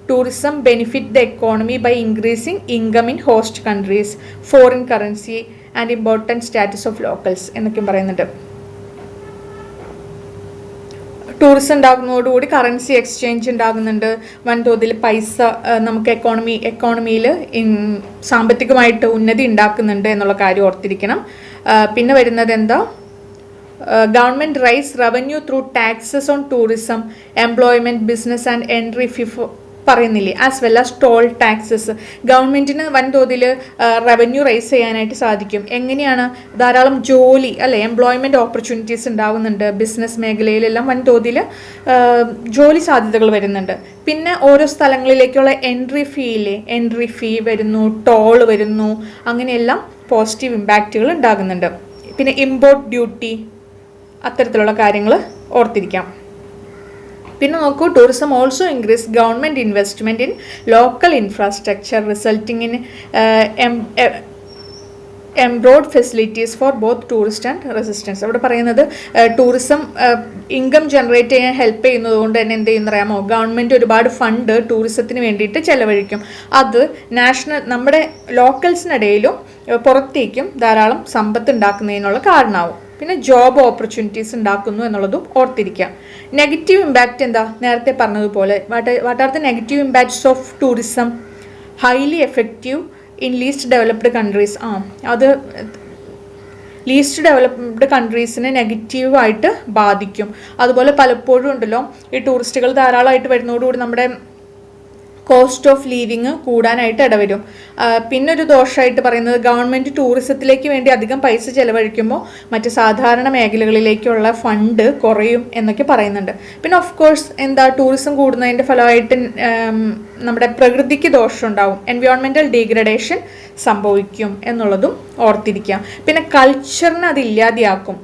Tourism benefit the economy by increasing income in host countries, foreign currency and important status of locals എന്നൊക്കെയും പറയുന്നുണ്ട്. ടൂറിസം ഉണ്ടാകുന്നതോടുകൂടി കറൻസി എക്സ്ചേഞ്ച് ഉണ്ടാകുന്നുണ്ട്, വൻതോതിൽ പൈസ നമുക്ക് എക്കോണമിയിൽ സാമ്പത്തികമായിട്ട് ഉന്നതി ഉണ്ടാക്കുന്നുണ്ട് എന്നുള്ള കാര്യം ഓർത്തിരിക്കണം. പിന്നെ വരുന്നത് എന്താ? Government rise revenue through taxes on tourism, employment, business and entry fee പറയുന്നില്ലേ, as well as toll taxes. ഗവൺമെൻറ്റിന് വൻതോതിൽ റവന്യൂ റൈസ് ചെയ്യാനായിട്ട് സാധിക്കും. എങ്ങനെയാണ്? ധാരാളം ജോലി, അല്ലെ, എംപ്ലോയ്മെൻറ്റ് ഓപ്പർച്യൂണിറ്റീസ് ഉണ്ടാകുന്നുണ്ട്. ബിസിനസ് മേഖലയിലെല്ലാം വൻതോതിൽ ജോലി സാധ്യതകൾ വരുന്നുണ്ട്. പിന്നെ ഓരോ സ്ഥലങ്ങളിലേക്കുള്ള എൻട്രി ഫീ വരുന്നു, ടോൾ വരുന്നു, അങ്ങനെയെല്ലാം പോസിറ്റീവ് ഇമ്പാക്റ്റുകൾ ഉണ്ടാകുന്നുണ്ട്. പിന്നെ ഇമ്പോർട്ട് ഡ്യൂട്ടി, അത്തരത്തിലുള്ള കാര്യങ്ങൾ ഓർത്തിരിക്കാം. പിന്നെ നോക്കൂ, tourism also increase government investment in local infrastructure resulting in improved facilities for both tourist and resistance. അവിടെ പറയുന്നത് ടൂറിസം ഇൻകം ജനറേറ്റ് ചെയ്യാൻ ഹെൽപ്പ് ചെയ്യുന്നത് കൊണ്ട് തന്നെ എന്ത് ചെയ്യുന്ന അറിയാമോ? ഗവൺമെൻറ് ഒരുപാട് ഫണ്ട് ടൂറിസത്തിന് വേണ്ടിയിട്ട് ചെലവഴിക്കും. അത് നമ്മുടെ ലോക്കൽസിനിടയിലും പുറത്തേക്കും ധാരാളം സമ്പത്ത് ഉണ്ടാക്കുന്നതിനുള്ള കാരണമാവും. പിന്നെ ജോബ് ഓപ്പർച്യൂണിറ്റീസ് ഉണ്ടാക്കുന്നു എന്നുള്ളതും ഓർത്തിരിക്കുക. നെഗറ്റീവ് ഇമ്പാക്റ്റ് എന്താ? നേരത്തെ പറഞ്ഞതുപോലെ what are the negative impacts of tourism? Highly effective in least developed countries. അത് ലീസ്റ്റ് ഡെവലപ്ഡ് കൺട്രീസിനെ നെഗറ്റീവായിട്ട് ബാധിക്കും. അതുപോലെ പലപ്പോഴും ഉണ്ടല്ലോ, ഈ ടൂറിസ്റ്റുകൾ ധാരാളമായിട്ട് വരുന്നതോടുകൂടി നമ്മുടെ കോസ്റ്റ് ഓഫ് ലിവിങ് കൂടാനായിട്ട് ഇടവരും. പിന്നെ ഒരു ദോഷമായിട്ട് പറയുന്നത് ഗവൺമെൻറ് ടൂറിസത്തിലേക്ക് വേണ്ടി അധികം പൈസ ചെലവഴിക്കുമ്പോൾ മറ്റ് സാധാരണ മേഖലകളിലേക്കുള്ള ഫണ്ട് കുറയും എന്നൊക്കെ പറയുന്നുണ്ട്. പിന്നെ ഓഫ് കോഴ്സ് എന്താ, ടൂറിസം കൂടുന്നതിൻ്റെ ഫലമായിട്ട് നമ്മുടെ പ്രകൃതിക്ക് ദോഷം ഉണ്ടാവും, എൻവയോൺമെൻറ്റൽ ഡീഗ്രഡേഷൻ സംഭവിക്കും എന്നുള്ളതും ഓർത്തിരിക്കുക. പിന്നെ കൾച്ചറിനെ അത് ഇല്ലാതെയാക്കും.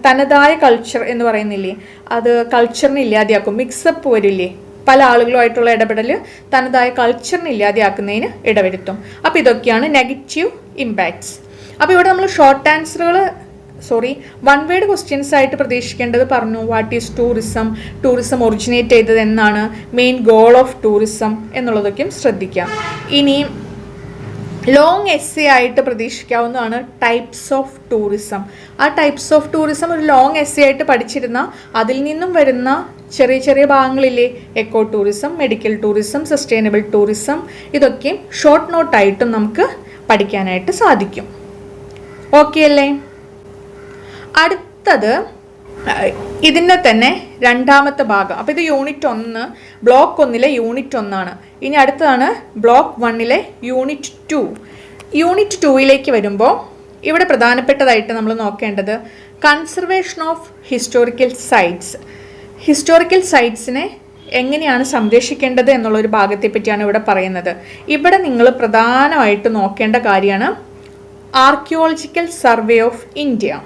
തനതായ കൾച്ചർ എന്ന് പറയുന്നില്ലേ, അത് കൾച്ചറിനെ ഇല്ലാതെയാക്കും. മിക്സപ്പ് വരില്ലേ, പല ആളുകളുമായിട്ടുള്ള ഇടപെടൽ തനതായ കൾച്ചറിനെ ഇല്ലാതെയാക്കുന്നതിന് ഇടവരുത്തും. അപ്പോൾ ഇതൊക്കെയാണ് നെഗറ്റീവ് ഇമ്പാക്ട്സ്. അപ്പോൾ ഇവിടെ നമ്മൾ ഷോർട്ട് ആൻസറുകൾ വൺ വേർഡ് ക്വസ്റ്റ്യൻസ് ആയിട്ട് പ്രതീക്ഷിക്കേണ്ടത് പറഞ്ഞു. What is tourism, tourism originate ചെയ്തത് എന്നാണ്, മെയിൻ ഗോൾ ഓഫ് ടൂറിസം എന്നുള്ളതൊക്കെയും ശ്രദ്ധിക്കാം. ഇനി ലോങ് എസ്സേ ആയിട്ട് പ്രതീക്ഷിക്കാവുന്നതാണ് ടൈപ്സ് ഓഫ് ടൂറിസം. ആ ടൈപ്സ് ഓഫ് ടൂറിസം ഒരു ലോങ് എസ്സേ ആയിട്ട് പഠിച്ചിരുന്ന അതിൽ നിന്നും വരുന്ന ചെറിയ ചെറിയ ഭാഗങ്ങളില്ലേ, eco tourism, medical tourism, sustainable tourism, ഇതൊക്കെ ഷോർട്ട് നോട്ടായിട്ടും നമുക്ക് പഠിക്കാനായിട്ട് സാധിക്കും. ഓക്കെ അല്ലേ? അടുത്തത് ഇതിൻ്റെ തന്നെ രണ്ടാമത്തെ ഭാഗം. അപ്പോൾ ഇത് യൂണിറ്റ് 1, ബ്ലോക്ക് 1 യൂണിറ്റ് 1. ഇനി അടുത്തതാണ് ബ്ലോക്ക് 1 യൂണിറ്റ് 2. യൂണിറ്റ് 2 വരുമ്പോൾ ഇവിടെ പ്രധാനപ്പെട്ടതായിട്ട് നമ്മൾ നോക്കേണ്ടത് conservation of historical sites. Historical സൈറ്റ്സിനെ എങ്ങനെയാണ് സംരക്ഷിക്കേണ്ടത് എന്നുള്ളൊരു ഭാഗത്തെ പറ്റിയാണ് ഇവിടെ പറയുന്നത്. ഇവിടെ നിങ്ങൾ പ്രധാനമായിട്ട് നോക്കേണ്ട കാര്യമാണ് ആർക്കിയോളജിക്കൽ സർവേ ഓഫ് ഇന്ത്യ.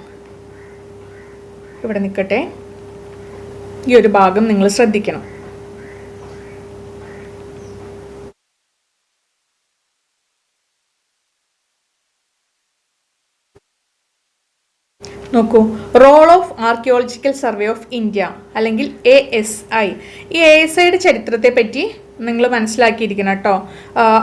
ഇവിടെ നിൽക്കട്ടെ, ഈ ഒരു ഭാഗം നിങ്ങൾ ശ്രദ്ധിക്കണം. നോക്കൂ, role of Archaeological Survey of India അല്ലെങ്കിൽ ASI. ഈ ASIയുടെ ചരിത്രത്തെ പറ്റി നിങ്ങൾ മനസ്സിലാക്കിയിരിക്കണം കേട്ടോ.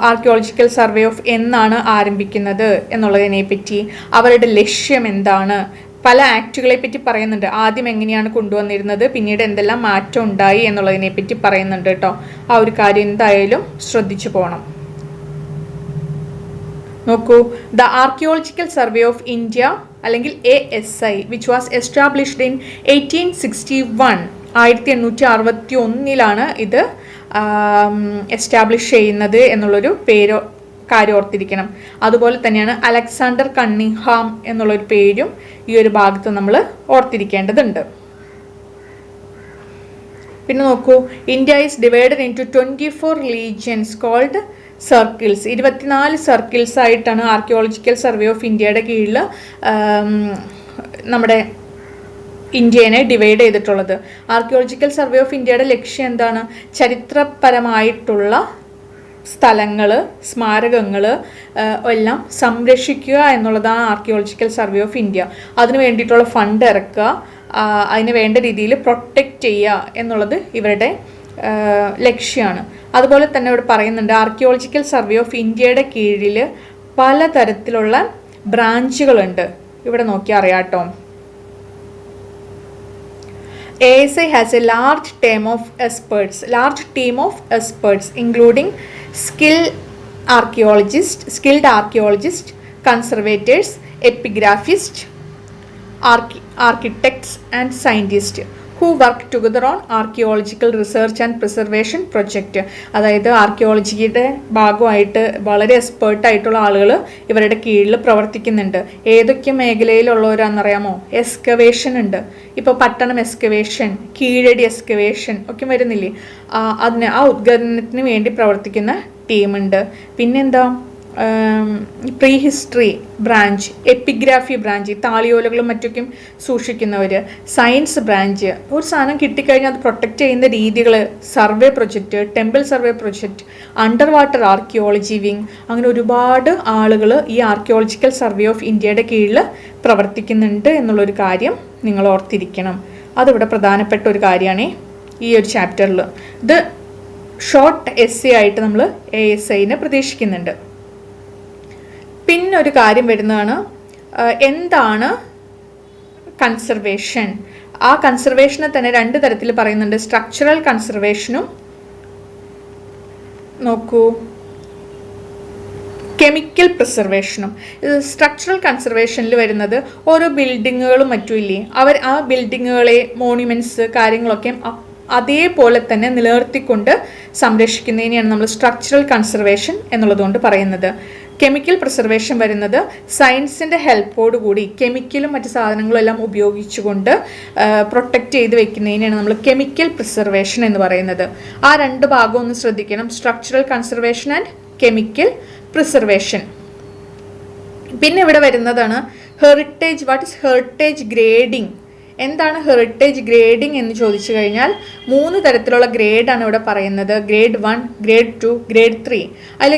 ആർക്കിയോളജിക്കൽ സർവേ ഓഫ് എന്നാണ് ആരംഭിക്കുന്നത് എന്നുള്ളതിനെ പറ്റി, അവരുടെ ലക്ഷ്യം എന്താണ്, പല ആക്റ്റുകളെ പറ്റി പറയുന്നുണ്ട്. ആദ്യം എങ്ങനെയാണ് കൊണ്ടുവന്നിരുന്നത്, പിന്നീട് എന്തെല്ലാം മാറ്റം ഉണ്ടായി എന്നുള്ളതിനെ പറ്റി പറയുന്നുണ്ട് കേട്ടോ. ആ ഒരു കാര്യം എന്തായാലും ശ്രദ്ധിച്ചു പോകണം. നോക്കൂ, the archaeological Survey of India അല്ലെങ്കിൽ ASI which was established in 1861. 1861 ഇത് എസ്റ്റാബ്ലിഷ് ചെയ്യുന്നത് എന്നുള്ളൊരു കാര്യം ഓർത്തിരിക്കണം. അതുപോലെ തന്നെയാണ് അലക്സാണ്ടർ കണ്ണിങ്ഹാം എന്നുള്ളൊരു പേരും ഈ ഒരു ഭാഗത്ത് നമ്മൾ ഓർത്തിരിക്കേണ്ടതുണ്ട്. പിന്നെ നോക്കൂ, India is divided into 24 regions called circles. 24 circles ആയിട്ടാണ് ആർക്കിയോളജിക്കൽ സർവേ ഓഫ് ഇന്ത്യയുടെ കീഴിൽ നമ്മുടെ ഇന്ത്യനെ ഡിവൈഡ് ചെയ്തിട്ടുള്ളത്. ആർക്കിയോളജിക്കൽ സർവേ ഓഫ് ഇന്ത്യയുടെ ലക്ഷ്യം എന്താണ്? ചരിത്രപരമായിട്ടുള്ള സ്ഥലങ്ങൾ, സ്മാരകങ്ങൾ എല്ലാം സംരക്ഷിക്കുക എന്നുള്ളതാണ് ആർക്കിയോളജിക്കൽ സർവേ ഓഫ് ഇന്ത്യ. അതിന് വേണ്ടിയിട്ടുള്ള ഫണ്ട് ഇറക്കുക, അതിന് വേണ്ട രീതിയിൽ പ്രൊട്ടക്റ്റ് ചെയ്യുക എന്നുള്ളത് ഇവരുടെ ലക്ഷ്യമാണ്. അതുപോലെ തന്നെ ഇവിടെ പറയുന്നുണ്ട് ആർക്കിയോളജിക്കൽ സർവേ ഓഫ് ഇന്ത്യയുടെ കീഴിൽ പലതരത്തിലുള്ള ബ്രാഞ്ചുകളുണ്ട്. ഇവിടെ നോക്കിയാൽ അറിയാം കേട്ടോ. ASI has a large team of experts including skilled archaeologists, conservators, epigraphists, architects and scientists who work together on archaeological research and preservation project. അതായത് ആർക്കിയോളജിയുടെ ഭാഗമായിട്ട് വളരെ എക്സ്പേർട്ടായിട്ടുള്ള ആളുകൾ ഇവരുടെ കീഴിൽ പ്രവർത്തിക്കുന്നുണ്ട്. ഏതൊക്കെ മേഖലയിലുള്ളവരാണെന്നറിയാമോ? എക്സ്കവേഷൻ ഉണ്ട്. ഇപ്പോൾ പട്ടണം എക്സ്കവേഷൻ, കീഴടി എക്സ്കവേഷൻ ഒക്കെ വരുന്നില്ലേ, ആ ഉദ്ഘാടനത്തിന് വേണ്ടി പ്രവർത്തിക്കുന്ന ടീമുണ്ട്. പിന്നെന്താ, pre history branch, epigraphy branch, താളിയോലകളും മറ്റൊക്കെയും സൂക്ഷിക്കുന്നവർ, സയൻസ് ബ്രാഞ്ച്, ഒരു സാധനം കിട്ടിക്കഴിഞ്ഞാൽ അത് പ്രൊട്ടക്റ്റ് ചെയ്യുന്ന രീതികൾ, survey project, temple survey project, under water archaeology wing, അങ്ങനെ ഒരുപാട് ആളുകൾ ഈ ആർക്കിയോളജിക്കൽ സർവേ ഓഫ് ഇന്ത്യയുടെ കീഴിൽ പ്രവർത്തിക്കുന്നുണ്ട് എന്നുള്ളൊരു കാര്യം നിങ്ങൾ ഓർത്തിരിക്കണം. അതിവിടെ പ്രധാനപ്പെട്ട ഒരു കാര്യമാണ് ഈ ഒരു ചാപ്റ്ററിൽ. ഇത് ഷോർട്ട് എസ്സേ ആയിട്ട് നമ്മൾ ASIനെ പ്രതീക്ഷിക്കുന്നുണ്ട്. പിന്നെ ഒരു കാര്യം വരുന്നതാണ് എന്താണ് കൺസർവേഷൻ. ആ കൺസർവേഷനെ തന്നെ 2 തരത്തിൽ പറയുന്നുണ്ട്. സ്ട്രക്ചറൽ കൺസർവേഷനും നോക്കൂ കെമിക്കൽ പ്രിസർവേഷനും. സ്ട്രക്ചറൽ കൺസർവേഷനിൽ വരുന്നത് ഓരോ ബിൽഡിങ്ങുകളും മറ്റും ഇല്ലേ, ആ ബിൽഡിങ്ങുകളെ മോണ്യുമെൻറ്റ്സ് കാര്യങ്ങളൊക്കെ അതേപോലെ തന്നെ നിലനിർത്തിക്കൊണ്ട് സംരക്ഷിക്കുന്നതിനെയാണ് നമ്മൾ സ്ട്രക്ചറൽ കൺസർവേഷൻ എന്നുള്ളതുകൊണ്ട് പറയുന്നത്. കെമിക്കൽ പ്രിസർവേഷൻ വരുന്നത് സയൻസിൻ്റെ ഹെൽപ്പോടുകൂടി കെമിക്കലും മറ്റ് സാധനങ്ങളും എല്ലാം ഉപയോഗിച്ചുകൊണ്ട് പ്രൊട്ടക്റ്റ് ചെയ്ത് വെക്കുന്നതിനാണ് നമ്മൾ കെമിക്കൽ പ്രിസർവേഷൻ എന്ന് പറയുന്നത്. ആ 2 ഭാഗം ഒന്ന് ശ്രദ്ധിക്കണം, structural conservation and chemical preservation. പിന്നെ ഇവിടെ വരുന്നതാണ് heritage. What is heritage grading? എന്താണ് ഹെറിറ്റേജ് ഗ്രേഡിംഗ് എന്ന് ചോദിച്ചു കഴിഞ്ഞാൽ 3 തരത്തിലുള്ള ഗ്രേഡാണ് ഇവിടെ പറയുന്നത്. Grade 1, grade 2, grade 3. അതിൽ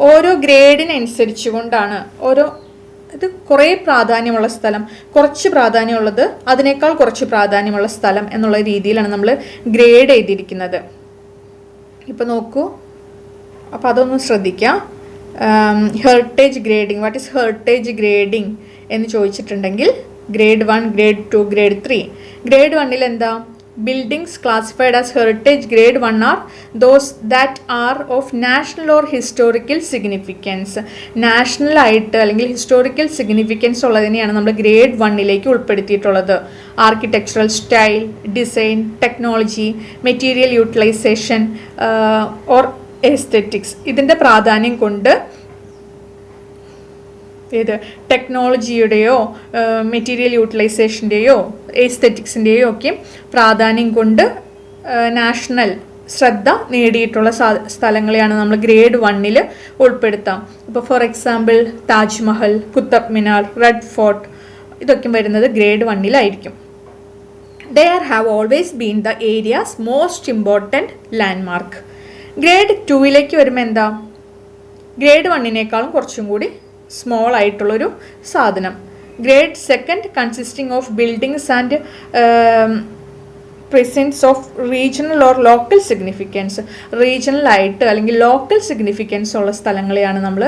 ഓരോ ഗ്രേഡിനനുസരിച്ച് കൊണ്ടാണ് ഇത് കുറേ പ്രാധാന്യമുള്ള സ്ഥലം, കുറച്ച് പ്രാധാന്യമുള്ളത്, അതിനേക്കാൾ കുറച്ച് പ്രാധാന്യമുള്ള സ്ഥലം എന്നുള്ള രീതിയിലാണ് നമ്മൾ ഗ്രേഡ് ചെയ്തിരിക്കുന്നത്. ഇപ്പോൾ നോക്കൂ, അപ്പോൾ അതൊന്ന് ശ്രദ്ധിക്കാം. Heritage grading, what is heritage grading എന്ന് ചോദിച്ചിട്ടുണ്ടെങ്കിൽ ഗ്രേഡ് 1, ഗ്രേഡ് 2, ഗ്രേഡ് 3. ഗ്രേഡ് 1 എന്താ? Buildings classified as heritage grade 1 are those that are of national or historical significance. National ആയിട്ട് അല്ലെങ്കിൽ ഹിസ്റ്റോറിക്കൽ സിഗ്നിഫിക്കൻസ് ഉള്ളതിനെയാണ് നമ്മൾ ഗ്രേഡ് 1 ഉൾപ്പെടുത്തിയിട്ടുള്ളത്. Architectural style, design, technology, material utilisation or aesthetics. ഇതിൻ്റെ പ്രാധാന്യം കൊണ്ട് ടെക്നോളജിയുടെയോ മെറ്റീരിയൽ യൂട്ടിലൈസേഷൻ്റെയോ എസ്തെറ്റിക്സിൻ്റെയോ ഒക്കെ പ്രാധാന്യം കൊണ്ട് നാഷണൽ ശ്രദ്ധ നേടിയിട്ടുള്ള സ്ഥലങ്ങളെയാണ് നമ്മൾ ഗ്രേഡ് 1 ഉൾപ്പെടുത്താം. ഇപ്പോൾ for example Taj Mahal, Qutub Minar, Red Fort, ഇതൊക്കെ വരുന്നത് grade 1 There have always been the area's most important landmark. Grade 2 വരുമ്പോൾ എന്താ? ഗ്രേഡ് 1 കുറച്ചും കൂടി സ്മോൾ ആയിട്ടുള്ളൊരു സാധനം. Grade 2 consisting of buildings and presence of regional or local significance. റീജിയണലായിട്ട് അല്ലെങ്കിൽ ലോക്കൽ സിഗ്നിഫിക്കൻസ് ഉള്ള സ്ഥലങ്ങളെയാണ് നമ്മൾ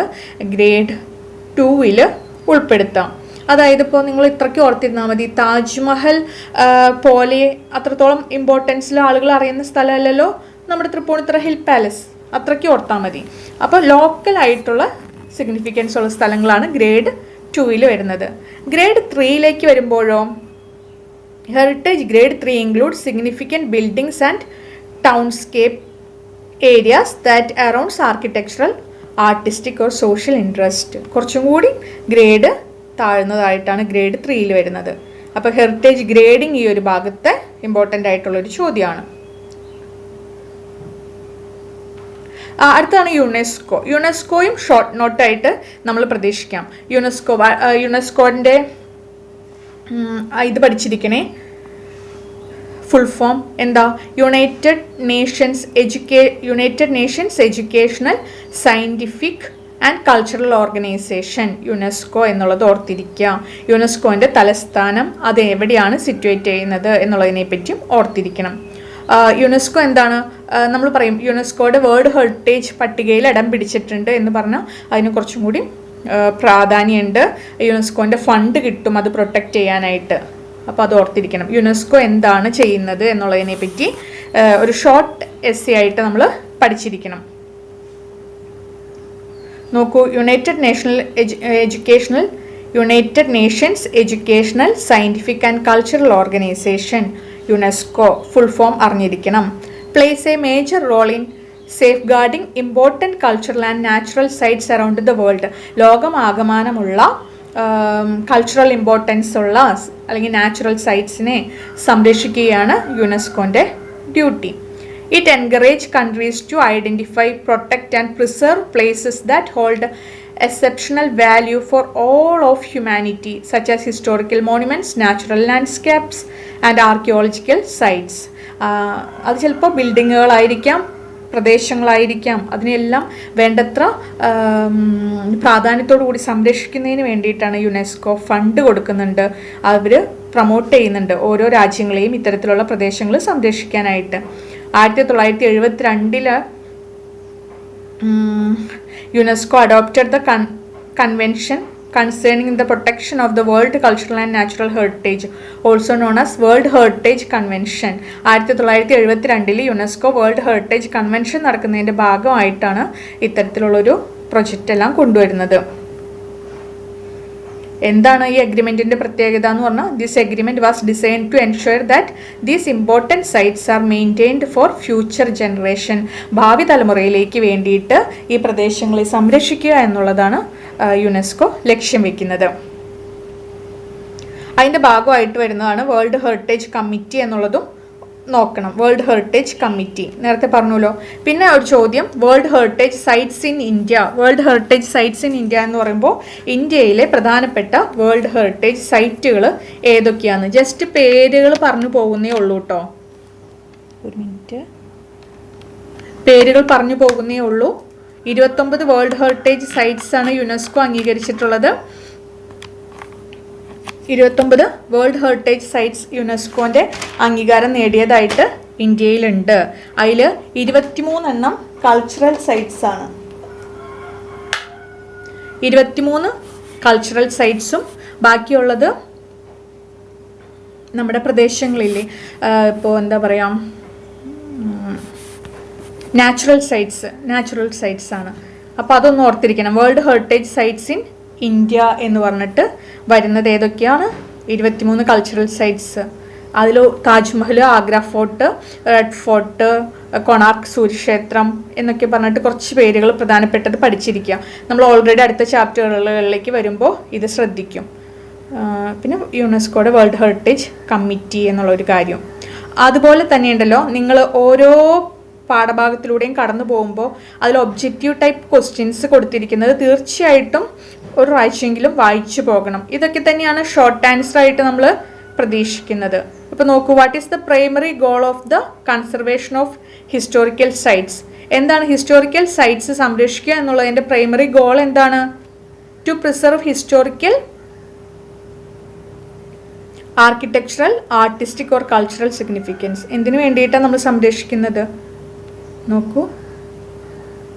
ഗ്രേഡ് 2 ഉൾപ്പെടുത്താം. അതായത് ഇപ്പോൾ നിങ്ങൾ ഇത്രയ്ക്ക് ഓർത്തിരുന്നാൽ മതി, താജ്മഹൽ പോലെ അത്രത്തോളം ഇമ്പോർട്ടൻസിൽ ആളുകൾ അറിയുന്ന സ്ഥലമല്ലല്ലോ നമ്മുടെ തൃപ്പൂണിത്തുറ ഹിൽ പാലസ്, അത്രയ്ക്ക് ഓർത്താൽ മതി. അപ്പോൾ ലോക്കലായിട്ടുള്ള സിഗ്നിഫിക്കൻസ് ഉള്ള സ്ഥലങ്ങളാണ് ഗ്രേഡ് 2 വരുന്നത്. ഗ്രേഡ് 3 വരുമ്പോഴോ heritage grade 3 include significant buildings and townscape areas that arounds architectural, artistic or social interest. കുറച്ചും കൂടി ഗ്രേഡ് താഴ്ന്നതായിട്ടാണ് ഗ്രേഡ് 3 വരുന്നത്. അപ്പോൾ ഹെറിറ്റേജ് ഗ്രേഡിങ് ഈ ഒരു ഭാഗത്തെ ഇമ്പോർട്ടൻ്റ് ആയിട്ടുള്ളൊരു ചോദ്യമാണ്. അടുത്താണ് യുനെസ്കോ. യുനെസ്കോയും ഷോർട്ട് നോട്ടായിട്ട് നമ്മൾ പ്രതീക്ഷിക്കാം. യുനെസ്കോൻ്റെ ഇത് പഠിച്ചിരിക്കണേ, ഫുൾ ഫോം എന്താ? United Nations Educational, Scientific and Cultural Organization, UNESCO എന്നുള്ളത് ഓർത്തിരിക്കുക. യുനെസ്കോൻ്റെ തലസ്ഥാനം അത് എവിടെയാണ് സിറ്റുവേറ്റ് ചെയ്യുന്നത് എന്നുള്ളതിനെ പറ്റിയും ഓർത്തിരിക്കണം. യുനെസ്കോ എന്താണ്? നമ്മൾ പറയും യുനെസ്കോയുടെ വേൾഡ് ഹെറിറ്റേജ് പട്ടികയിൽ ഇടം പിടിച്ചിട്ടുണ്ട് എന്ന് പറഞ്ഞാൽ അതിന് കുറച്ചും കൂടി പ്രാധാന്യമുണ്ട്. യുനെസ്കോൻ്റെ ഫണ്ട് കിട്ടും അത് പ്രൊട്ടക്റ്റ് ചെയ്യാനായിട്ട്. അപ്പോൾ അത് ഓർത്തിരിക്കണം. യുനെസ്കോ എന്താണ് ചെയ്യുന്നത് എന്നുള്ളതിനെ പറ്റി ഒരു ഷോർട്ട് എസ്സേ ആയിട്ട് നമ്മൾ പഠിച്ചിരിക്കണം. നോക്കൂ, United Nations Educational, Scientific and Cultural Organization, UNESCO full form അറിഞ്ഞിരിക്കണം. Place a major role in safeguarding important cultural and natural sites around the world. ലോകമാകമാനമുള്ള കൾച്ചറൽ ഇമ്പോർട്ടൻസ് ഉള്ള അല്ലെങ്കിൽ നാച്ചുറൽ സൈറ്റ്സിനെ സംരക്ഷിക്കുകയാണ് യുനെസ്കോൻ്റെ duty. It encourage countries to identify, protect and preserve places that hold exceptional value for all of humanity, such as historical monuments, natural landscapes and archaeological sites. അത് ചിലപ്പോൾ ബിൽഡിങ്ങുകളായിരിക്കാം, പ്രദേശങ്ങളായിരിക്കാം, അതിനെല്ലാം വേണ്ടത്ര പ്രാധാന്യത്തോടു കൂടി സംരക്ഷിക്കുന്നതിന് വേണ്ടിയിട്ടാണ് യുനെസ്കോ ഫണ്ട് കൊടുക്കുന്നുണ്ട്. അവർ പ്രൊമോട്ട് ചെയ്യുന്നുണ്ട് ഓരോ രാജ്യങ്ങളെയും ഇത്തരത്തിലുള്ള പ്രദേശങ്ങൾ സംരക്ഷിക്കാനായിട്ട്. 1972 UNESCO adopted the convention concerning the protection of the world cultural and natural heritage, also known as World Heritage Convention. 1972 UNESCO world heritage convention നടക്കുന്നതിൻ്റെ ഭാഗമായിട്ടാണ് ഇത്തരത്തിലുള്ളൊരു പ്രൊജക്റ്റ് എല്ലാം കൊണ്ടുവരുന്നത്. എന്താണ് ഈ അഗ്രിമെൻറ്റിൻ്റെ പ്രത്യേകത എന്ന് പറഞ്ഞാൽ, this agreement was design to ensure that these important sites are maintained for future generation. ഭാവി തലമുറയിലേക്ക് വേണ്ടിയിട്ട് ഈ പ്രദേശങ്ങളെ സംരക്ഷിക്കുക എന്നുള്ളതാണ് യുനെസ്കോ ലക്ഷ്യം വെക്കുന്നത്. അതിൻ്റെ ഭാഗമായിട്ട് വരുന്നതാണ് വേൾഡ് ഹെറിറ്റേജ് കമ്മിറ്റി എന്നുള്ളതും നോക്കണം. വേൾഡ് ഹെറിറ്റേജ് കമ്മിറ്റി നേരത്തെ പറഞ്ഞല്ലോ. പിന്നെ ഒരു ചോദ്യം, world heritage sites in India. World heritage sites in India എന്ന് പറയുമ്പോൾ ഇന്ത്യയിലെ പ്രധാനപ്പെട്ട വേൾഡ് ഹെറിറ്റേജ് സൈറ്റുകൾ ഏതൊക്കെയാണ്? ജസ്റ്റ് പേരുകൾ പറഞ്ഞു പോകുന്നേ ഉള്ളൂ കേട്ടോ. ഒരു മിനിറ്റ്, പേരുകൾ പറഞ്ഞു പോകുന്നേ ഉള്ളൂ. 29 വേൾഡ് ഹെറിറ്റേജ് സൈറ്റ്സ് ആണ് യുനെസ്കോ അംഗീകരിച്ചിട്ടുള്ളത്. 29 വേൾഡ് ഹെറിറ്റേജ് സൈറ്റ്സ് യുനെസ്കോൻ്റെ അംഗീകാരം നേടിയതായിട്ട് ഇന്ത്യയിലുണ്ട്. അതിൽ 23 കൾച്ചറൽ സൈറ്റ്സ് ആണ്. 23 കൾച്ചറൽ സൈറ്റ്സും ബാക്കിയുള്ളത് നമ്മുടെ പ്രദേശങ്ങളില്ലേ, ഇപ്പോൾ എന്താ പറയുക, നാച്ചുറൽ സൈറ്റ്സ് ആണ്. അപ്പോൾ അതൊന്ന് ഓർത്തിരിക്കണം. World heritage sites in India എന്ന് പറഞ്ഞിട്ട് വരുന്നത് ഏതൊക്കെയാണ്? 23 കൾച്ചറൽ സൈറ്റ്സ്. അതിൽ Taj Mahal, Agra fort, red fort, Konark സൂര്യക്ഷേത്രം എന്നൊക്കെ പറഞ്ഞിട്ട് കുറച്ച് പേരുകൾ പ്രധാനപ്പെട്ടത് പഠിച്ചിരിക്കുക. നമ്മൾ ഓൾറെഡി അടുത്ത ചാപ്റ്ററുകളിലേക്ക് വരുമ്പോൾ ഇത് ശ്രദ്ധിക്കും. പിന്നെ യുനെസ്കോയുടെ വേൾഡ് ഹെറിറ്റേജ് കമ്മിറ്റി എന്നുള്ളൊരു കാര്യം. അതുപോലെ തന്നെ ഉണ്ടല്ലോ, നിങ്ങൾ ഓരോ പാഠഭാഗത്തിലൂടെയും കടന്നു പോകുമ്പോൾ അതിൽ ഒബ്ജക്റ്റീവ് ടൈപ്പ് ക്വസ്റ്റ്യൻസ് കൊടുത്തിരിക്കുന്നത് തീർച്ചയായിട്ടും ഒരു പ്രാവശ്യമെങ്കിലും വായിച്ചു പോകണം. ഇതൊക്കെ തന്നെയാണ് ഷോർട്ട് ആൻസർ ആയിട്ട് നമ്മൾ പ്രതീക്ഷിക്കുന്നത്. ഇപ്പോൾ നോക്കൂ, what is the primary goal of the conservation of historical sites? എന്താണ് ഹിസ്റ്റോറിക്കൽ സൈറ്റ്സ് സംരക്ഷിക്കുക എന്നുള്ളതിൻ്റെ പ്രൈമറി ഗോൾ എന്താണ്? To preserve historical, architectural, artistic or cultural significance. എന്തിനു വേണ്ടിയിട്ടാണ് നമ്മൾ സംരക്ഷിക്കുന്നത്? നോക്കൂ,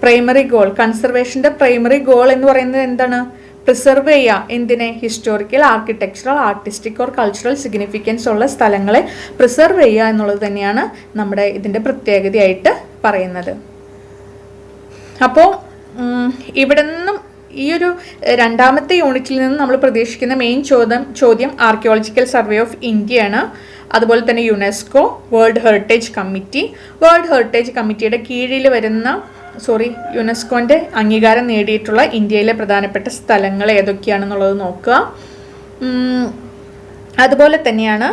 പ്രൈമറി ഗോൾ, കൺസർവേഷൻ്റെ പ്രൈമറി ഗോൾ എന്ന് പറയുന്നത് എന്താണ്? പ്രിസർവ് ചെയ്യുക. എന്തിനെ? Historical, architectural, artistic or cultural significance ഉള്ള സ്ഥലങ്ങളെ പ്രിസർവ് ചെയ്യുക എന്നുള്ളത് തന്നെയാണ് നമ്മുടെ ഇതിൻ്റെ പ്രത്യേകതയായിട്ട് പറയുന്നത്. അപ്പോൾ ഇവിടെ നിന്നും ഈ ഒരു രണ്ടാമത്തെ യൂണിറ്റിൽ നിന്ന് നമ്മൾ പ്രതീക്ഷിക്കുന്ന മെയിൻ ചോദ്യം ആർക്കിയോളജിക്കൽ സർവേ ഓഫ് ഇന്ത്യയാണ്. അതുപോലെ തന്നെ UNESCO, world heritage committee. World heritage കമ്മിറ്റിയുടെ കീഴിൽ വരുന്ന യുനെസ്കോൻ്റെ അംഗീകാരം നേടിയിട്ടുള്ള ഇന്ത്യയിലെ പ്രധാനപ്പെട്ട സ്ഥലങ്ങൾ ഏതൊക്കെയാണെന്നുള്ളത് നോക്കുക. അതുപോലെ തന്നെയാണ്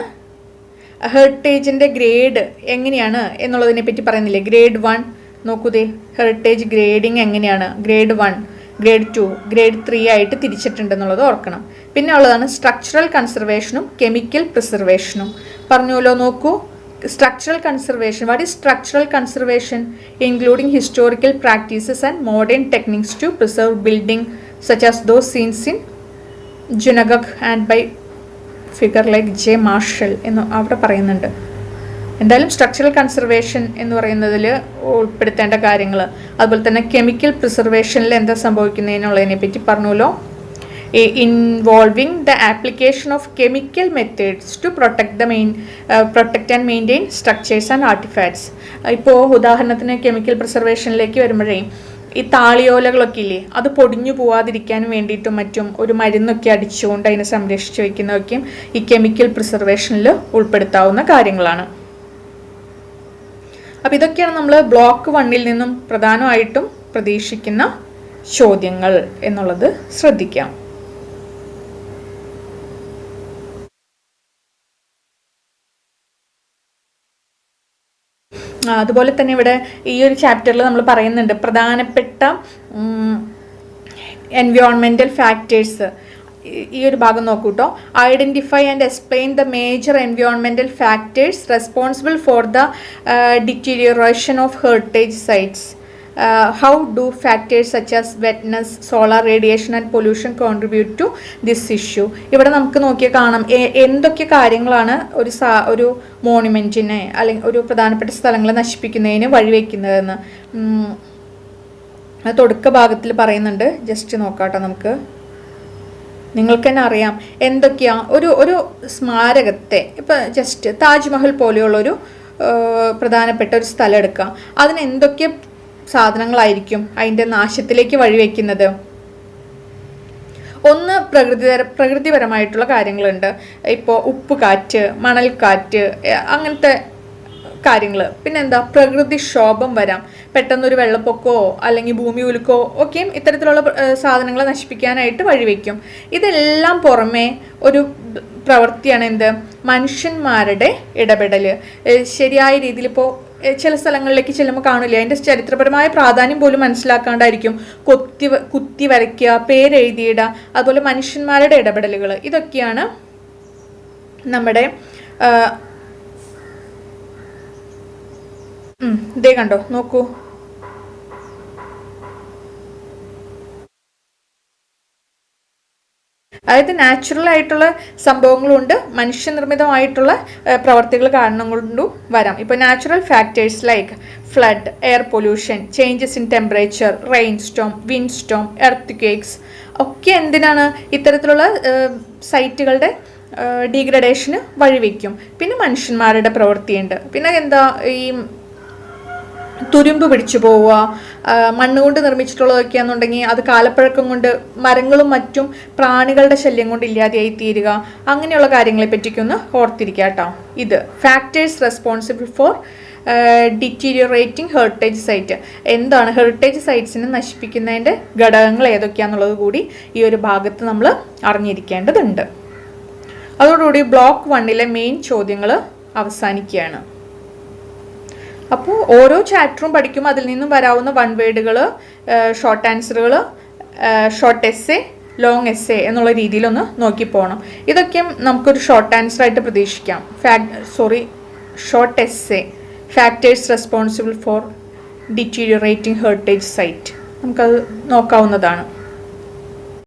ഹെറിറ്റേജിൻ്റെ ഗ്രേഡ് എങ്ങനെയാണ് എന്നുള്ളതിനെ പറ്റി പറയുന്നില്ലേ. ഗ്രേഡ് 1 നോക്കൂതേ, ഹെറിറ്റേജ് ഗ്രേഡിങ് എങ്ങനെയാണ്? ഗ്രേഡ് 1, ഗ്രേഡ് 2, ഗ്രേഡ് 3 ആയിട്ട് തിരിച്ചിട്ടുണ്ടെന്നുള്ളത് ഓർക്കണം. പിന്നെ ഉള്ളതാണ് സ്ട്രക്ചറൽ കൺസർവേഷനും കെമിക്കൽ പ്രിസർവേഷനും. പറഞ്ഞുല്ലോ, നോക്കൂ, structural conservation. What is structural conservation? Including historical practices and modern techniques to preserve building such as those seen in Junagadh and by figure like J. Marshall എന്ന് അവിടെ പറയുന്നുണ്ട്. എന്തായാലും structural conservation എന്ന് പറയുന്നതിൽ ഉൾപ്പെടുത്തേണ്ട കാര്യങ്ങൾ, അതുപോലെ തന്നെ കെമിക്കൽ പ്രിസർവേഷനിൽ എന്താ സംഭവിക്കുന്നതിനുള്ളതിനെ പറ്റി പറഞ്ഞല്ലോ. Involving the application of chemical methods to protect and maintain structures and artifacts. ഇപ്പോൾ ഉദാഹരണത്തിന് കെമിക്കൽ പ്രിസർവേഷനിലേക്ക് വരുമ്പോഴേ ഈ താളിയോലകളൊക്കെ ഇല്ലേ, അത് പൊടിഞ്ഞു പോവാതിരിക്കാൻ വേണ്ടിയിട്ടും മറ്റും ഒരു മരുന്നൊക്കെ അടിച്ചുകൊണ്ട് അതിനെ സംരക്ഷിച്ച് വയ്ക്കുന്നതൊക്കെയും ഈ കെമിക്കൽ പ്രിസർവേഷനിൽ ഉൾപ്പെടുത്താവുന്ന കാര്യങ്ങളാണ്. അപ്പോൾ ഇതൊക്കെയാണ് നമ്മൾ ബ്ലോക്ക് 1 നിന്നും പ്രധാനമായിട്ടും പ്രതീക്ഷിക്കുന്ന ചോദ്യങ്ങൾ എന്നുള്ളത് ശ്രദ്ധിക്കാം. അതുപോലെ തന്നെ ഇവിടെ ഈ ഒരു ചാപ്റ്ററിൽ നമ്മൾ പറയുന്നുണ്ട് പ്രധാനപ്പെട്ട എൻവയോൺമെൻറ്റൽ ഫാക്ടേഴ്സ്. ഈ ഒരു ഭാഗം നോക്കൂ കേട്ടോ. Identify and explain the major environmental factors responsible for the deterioration of heritage sites. How do factors such as wetness, solar radiation and pollution contribute to this issue? ഇവിടെ നമുക്ക് നോക്കിയാൽ കാണാം എന്തൊക്കെ കാര്യങ്ങളാണ് ഒരു മോണുമെൻറ്റിനെ അല്ലെങ്കിൽ ഒരു പ്രധാനപ്പെട്ട സ്ഥലങ്ങളെ നശിപ്പിക്കുന്നതിന് വഴിവെക്കുന്നതെന്ന്. തുടക്ക ഭാഗത്തിൽ പറയുന്നുണ്ട്. ജസ്റ്റ് നോക്കാട്ടോ നമുക്ക്. നിങ്ങൾക്ക് തന്നെ അറിയാം എന്തൊക്കെയാ ഒരു സ്മാരകത്തെ ഇപ്പം ജസ്റ്റ് താജ്മഹൽ പോലെയുള്ളൊരു പ്രധാനപ്പെട്ട ഒരു സ്ഥലം എടുക്കുക, അതിന് എന്തൊക്കെ സാധനങ്ങളായിരിക്കും അതിൻ്റെ നാശത്തിലേക്ക് വഴിവെക്കുന്നത്? ഒന്ന് പ്രകൃതിപരമായിട്ടുള്ള കാര്യങ്ങളുണ്ട്. ഇപ്പോൾ ഉപ്പുകാറ്റ്, മണൽക്കാറ്റ്, അങ്ങനത്തെ കാര്യങ്ങൾ. പിന്നെന്താ, പ്രകൃതിക്ഷോഭം വരാം. പെട്ടെന്നൊരു വെള്ളപ്പൊക്കമോ അല്ലെങ്കിൽ ഭൂമി ഉലുക്കോ ഒക്കെയും ഇത്തരത്തിലുള്ള സാധനങ്ങളെ നശിപ്പിക്കാനായിട്ട് വഴിവെക്കും. ഇതെല്ലാം പുറമെ ഒരു പ്രവൃത്തിയാണ് എന്ത്, മനുഷ്യന്മാരുടെ ഇടപെടൽ. ശരിയായ രീതിയിൽ ഇപ്പോൾ ചില സ്ഥലങ്ങളിലേക്ക് ചെല്ലുമ്പോൾ കാണില്ല, അതിൻ്റെ ചരിത്രപരമായ പ്രാധാന്യം പോലും മനസ്സിലാക്കാണ്ടായിരിക്കും കുത്തി വരയ്ക്കുക, പേരെഴുതിയിടുക. അതുപോലെ മനുഷ്യന്മാരുടെ ഇടപെടലുകൾ, ഇതൊക്കെയാണ് നമ്മുടെ ഇതേ കണ്ടോ, നോക്കൂ. അതായത് നാച്ചുറൽ ആയിട്ടുള്ള സംഭവങ്ങളുണ്ട്, മനുഷ്യനിർമ്മിതമായിട്ടുള്ള പ്രവർത്തികൾ കാരണം കൊണ്ടും വരാം. ഇപ്പോൾ natural factors like flood, air pollution, changes in temperature, rain Storm, wind Storm, earth quakes ഒക്കെ എന്തിനാണ്, ഇത്തരത്തിലുള്ള സൈറ്റുകളുടെ ഡീഗ്രഡേഷന് വഴിവെക്കും. പിന്നെ മനുഷ്യന്മാരുടെ പ്രവൃത്തിയുണ്ട്. പിന്നെ എന്താ, ഈ തുരുമ്പ് പിടിച്ചു പോവുക, മണ്ണ് കൊണ്ട് നിർമ്മിച്ചിട്ടുള്ളതൊക്കെയാണെന്നുണ്ടെങ്കിൽ അത് കാലപ്പഴക്കം കൊണ്ട് മരങ്ങളും മറ്റും പ്രാണികളുടെ ശല്യം കൊണ്ട് ഇല്ലാതെയായി തീരുക. അങ്ങനെയുള്ള കാര്യങ്ങളെ പറ്റിക്കൊന്ന് ഓർത്തിരിക്കുക കേട്ടോ. ഇത് factors responsible for deteriorating heritage site. എന്താണ് ഹെറിറ്റേജ് സൈറ്റ്സിനെ നശിപ്പിക്കുന്നതിൻ്റെ ഘടകങ്ങൾ ഏതൊക്കെയാണെന്നുള്ളത് കൂടി ഈ ഒരു ഭാഗത്ത് നമ്മൾ അറിഞ്ഞിരിക്കേണ്ടതുണ്ട്. അതോടുകൂടി ബ്ലോക്ക് 1 മെയിൻ ചോദ്യങ്ങൾ അവസാനിക്കുകയാണ്. അപ്പോൾ ഓരോ ചാപ്റ്ററും പഠിക്കുമ്പോൾ അതിൽ നിന്നും വരാവുന്ന 1 വേർഡുകൾ, ഷോർട്ട് ആൻസറുകൾ, ഷോർട്ട് എസ്സേ, ലോങ് എസ്സേ എന്നുള്ള രീതിയിലൊന്ന് നോക്കിപ്പോകണം. ഇതൊക്കെയും നമുക്കൊരു ഷോർട്ട് ആൻസർ ആയിട്ട് പ്രതീക്ഷിക്കാം. Short essay, factors responsible for deteriorating heritage site, നമുക്കത് നോക്കാവുന്നതാണ്.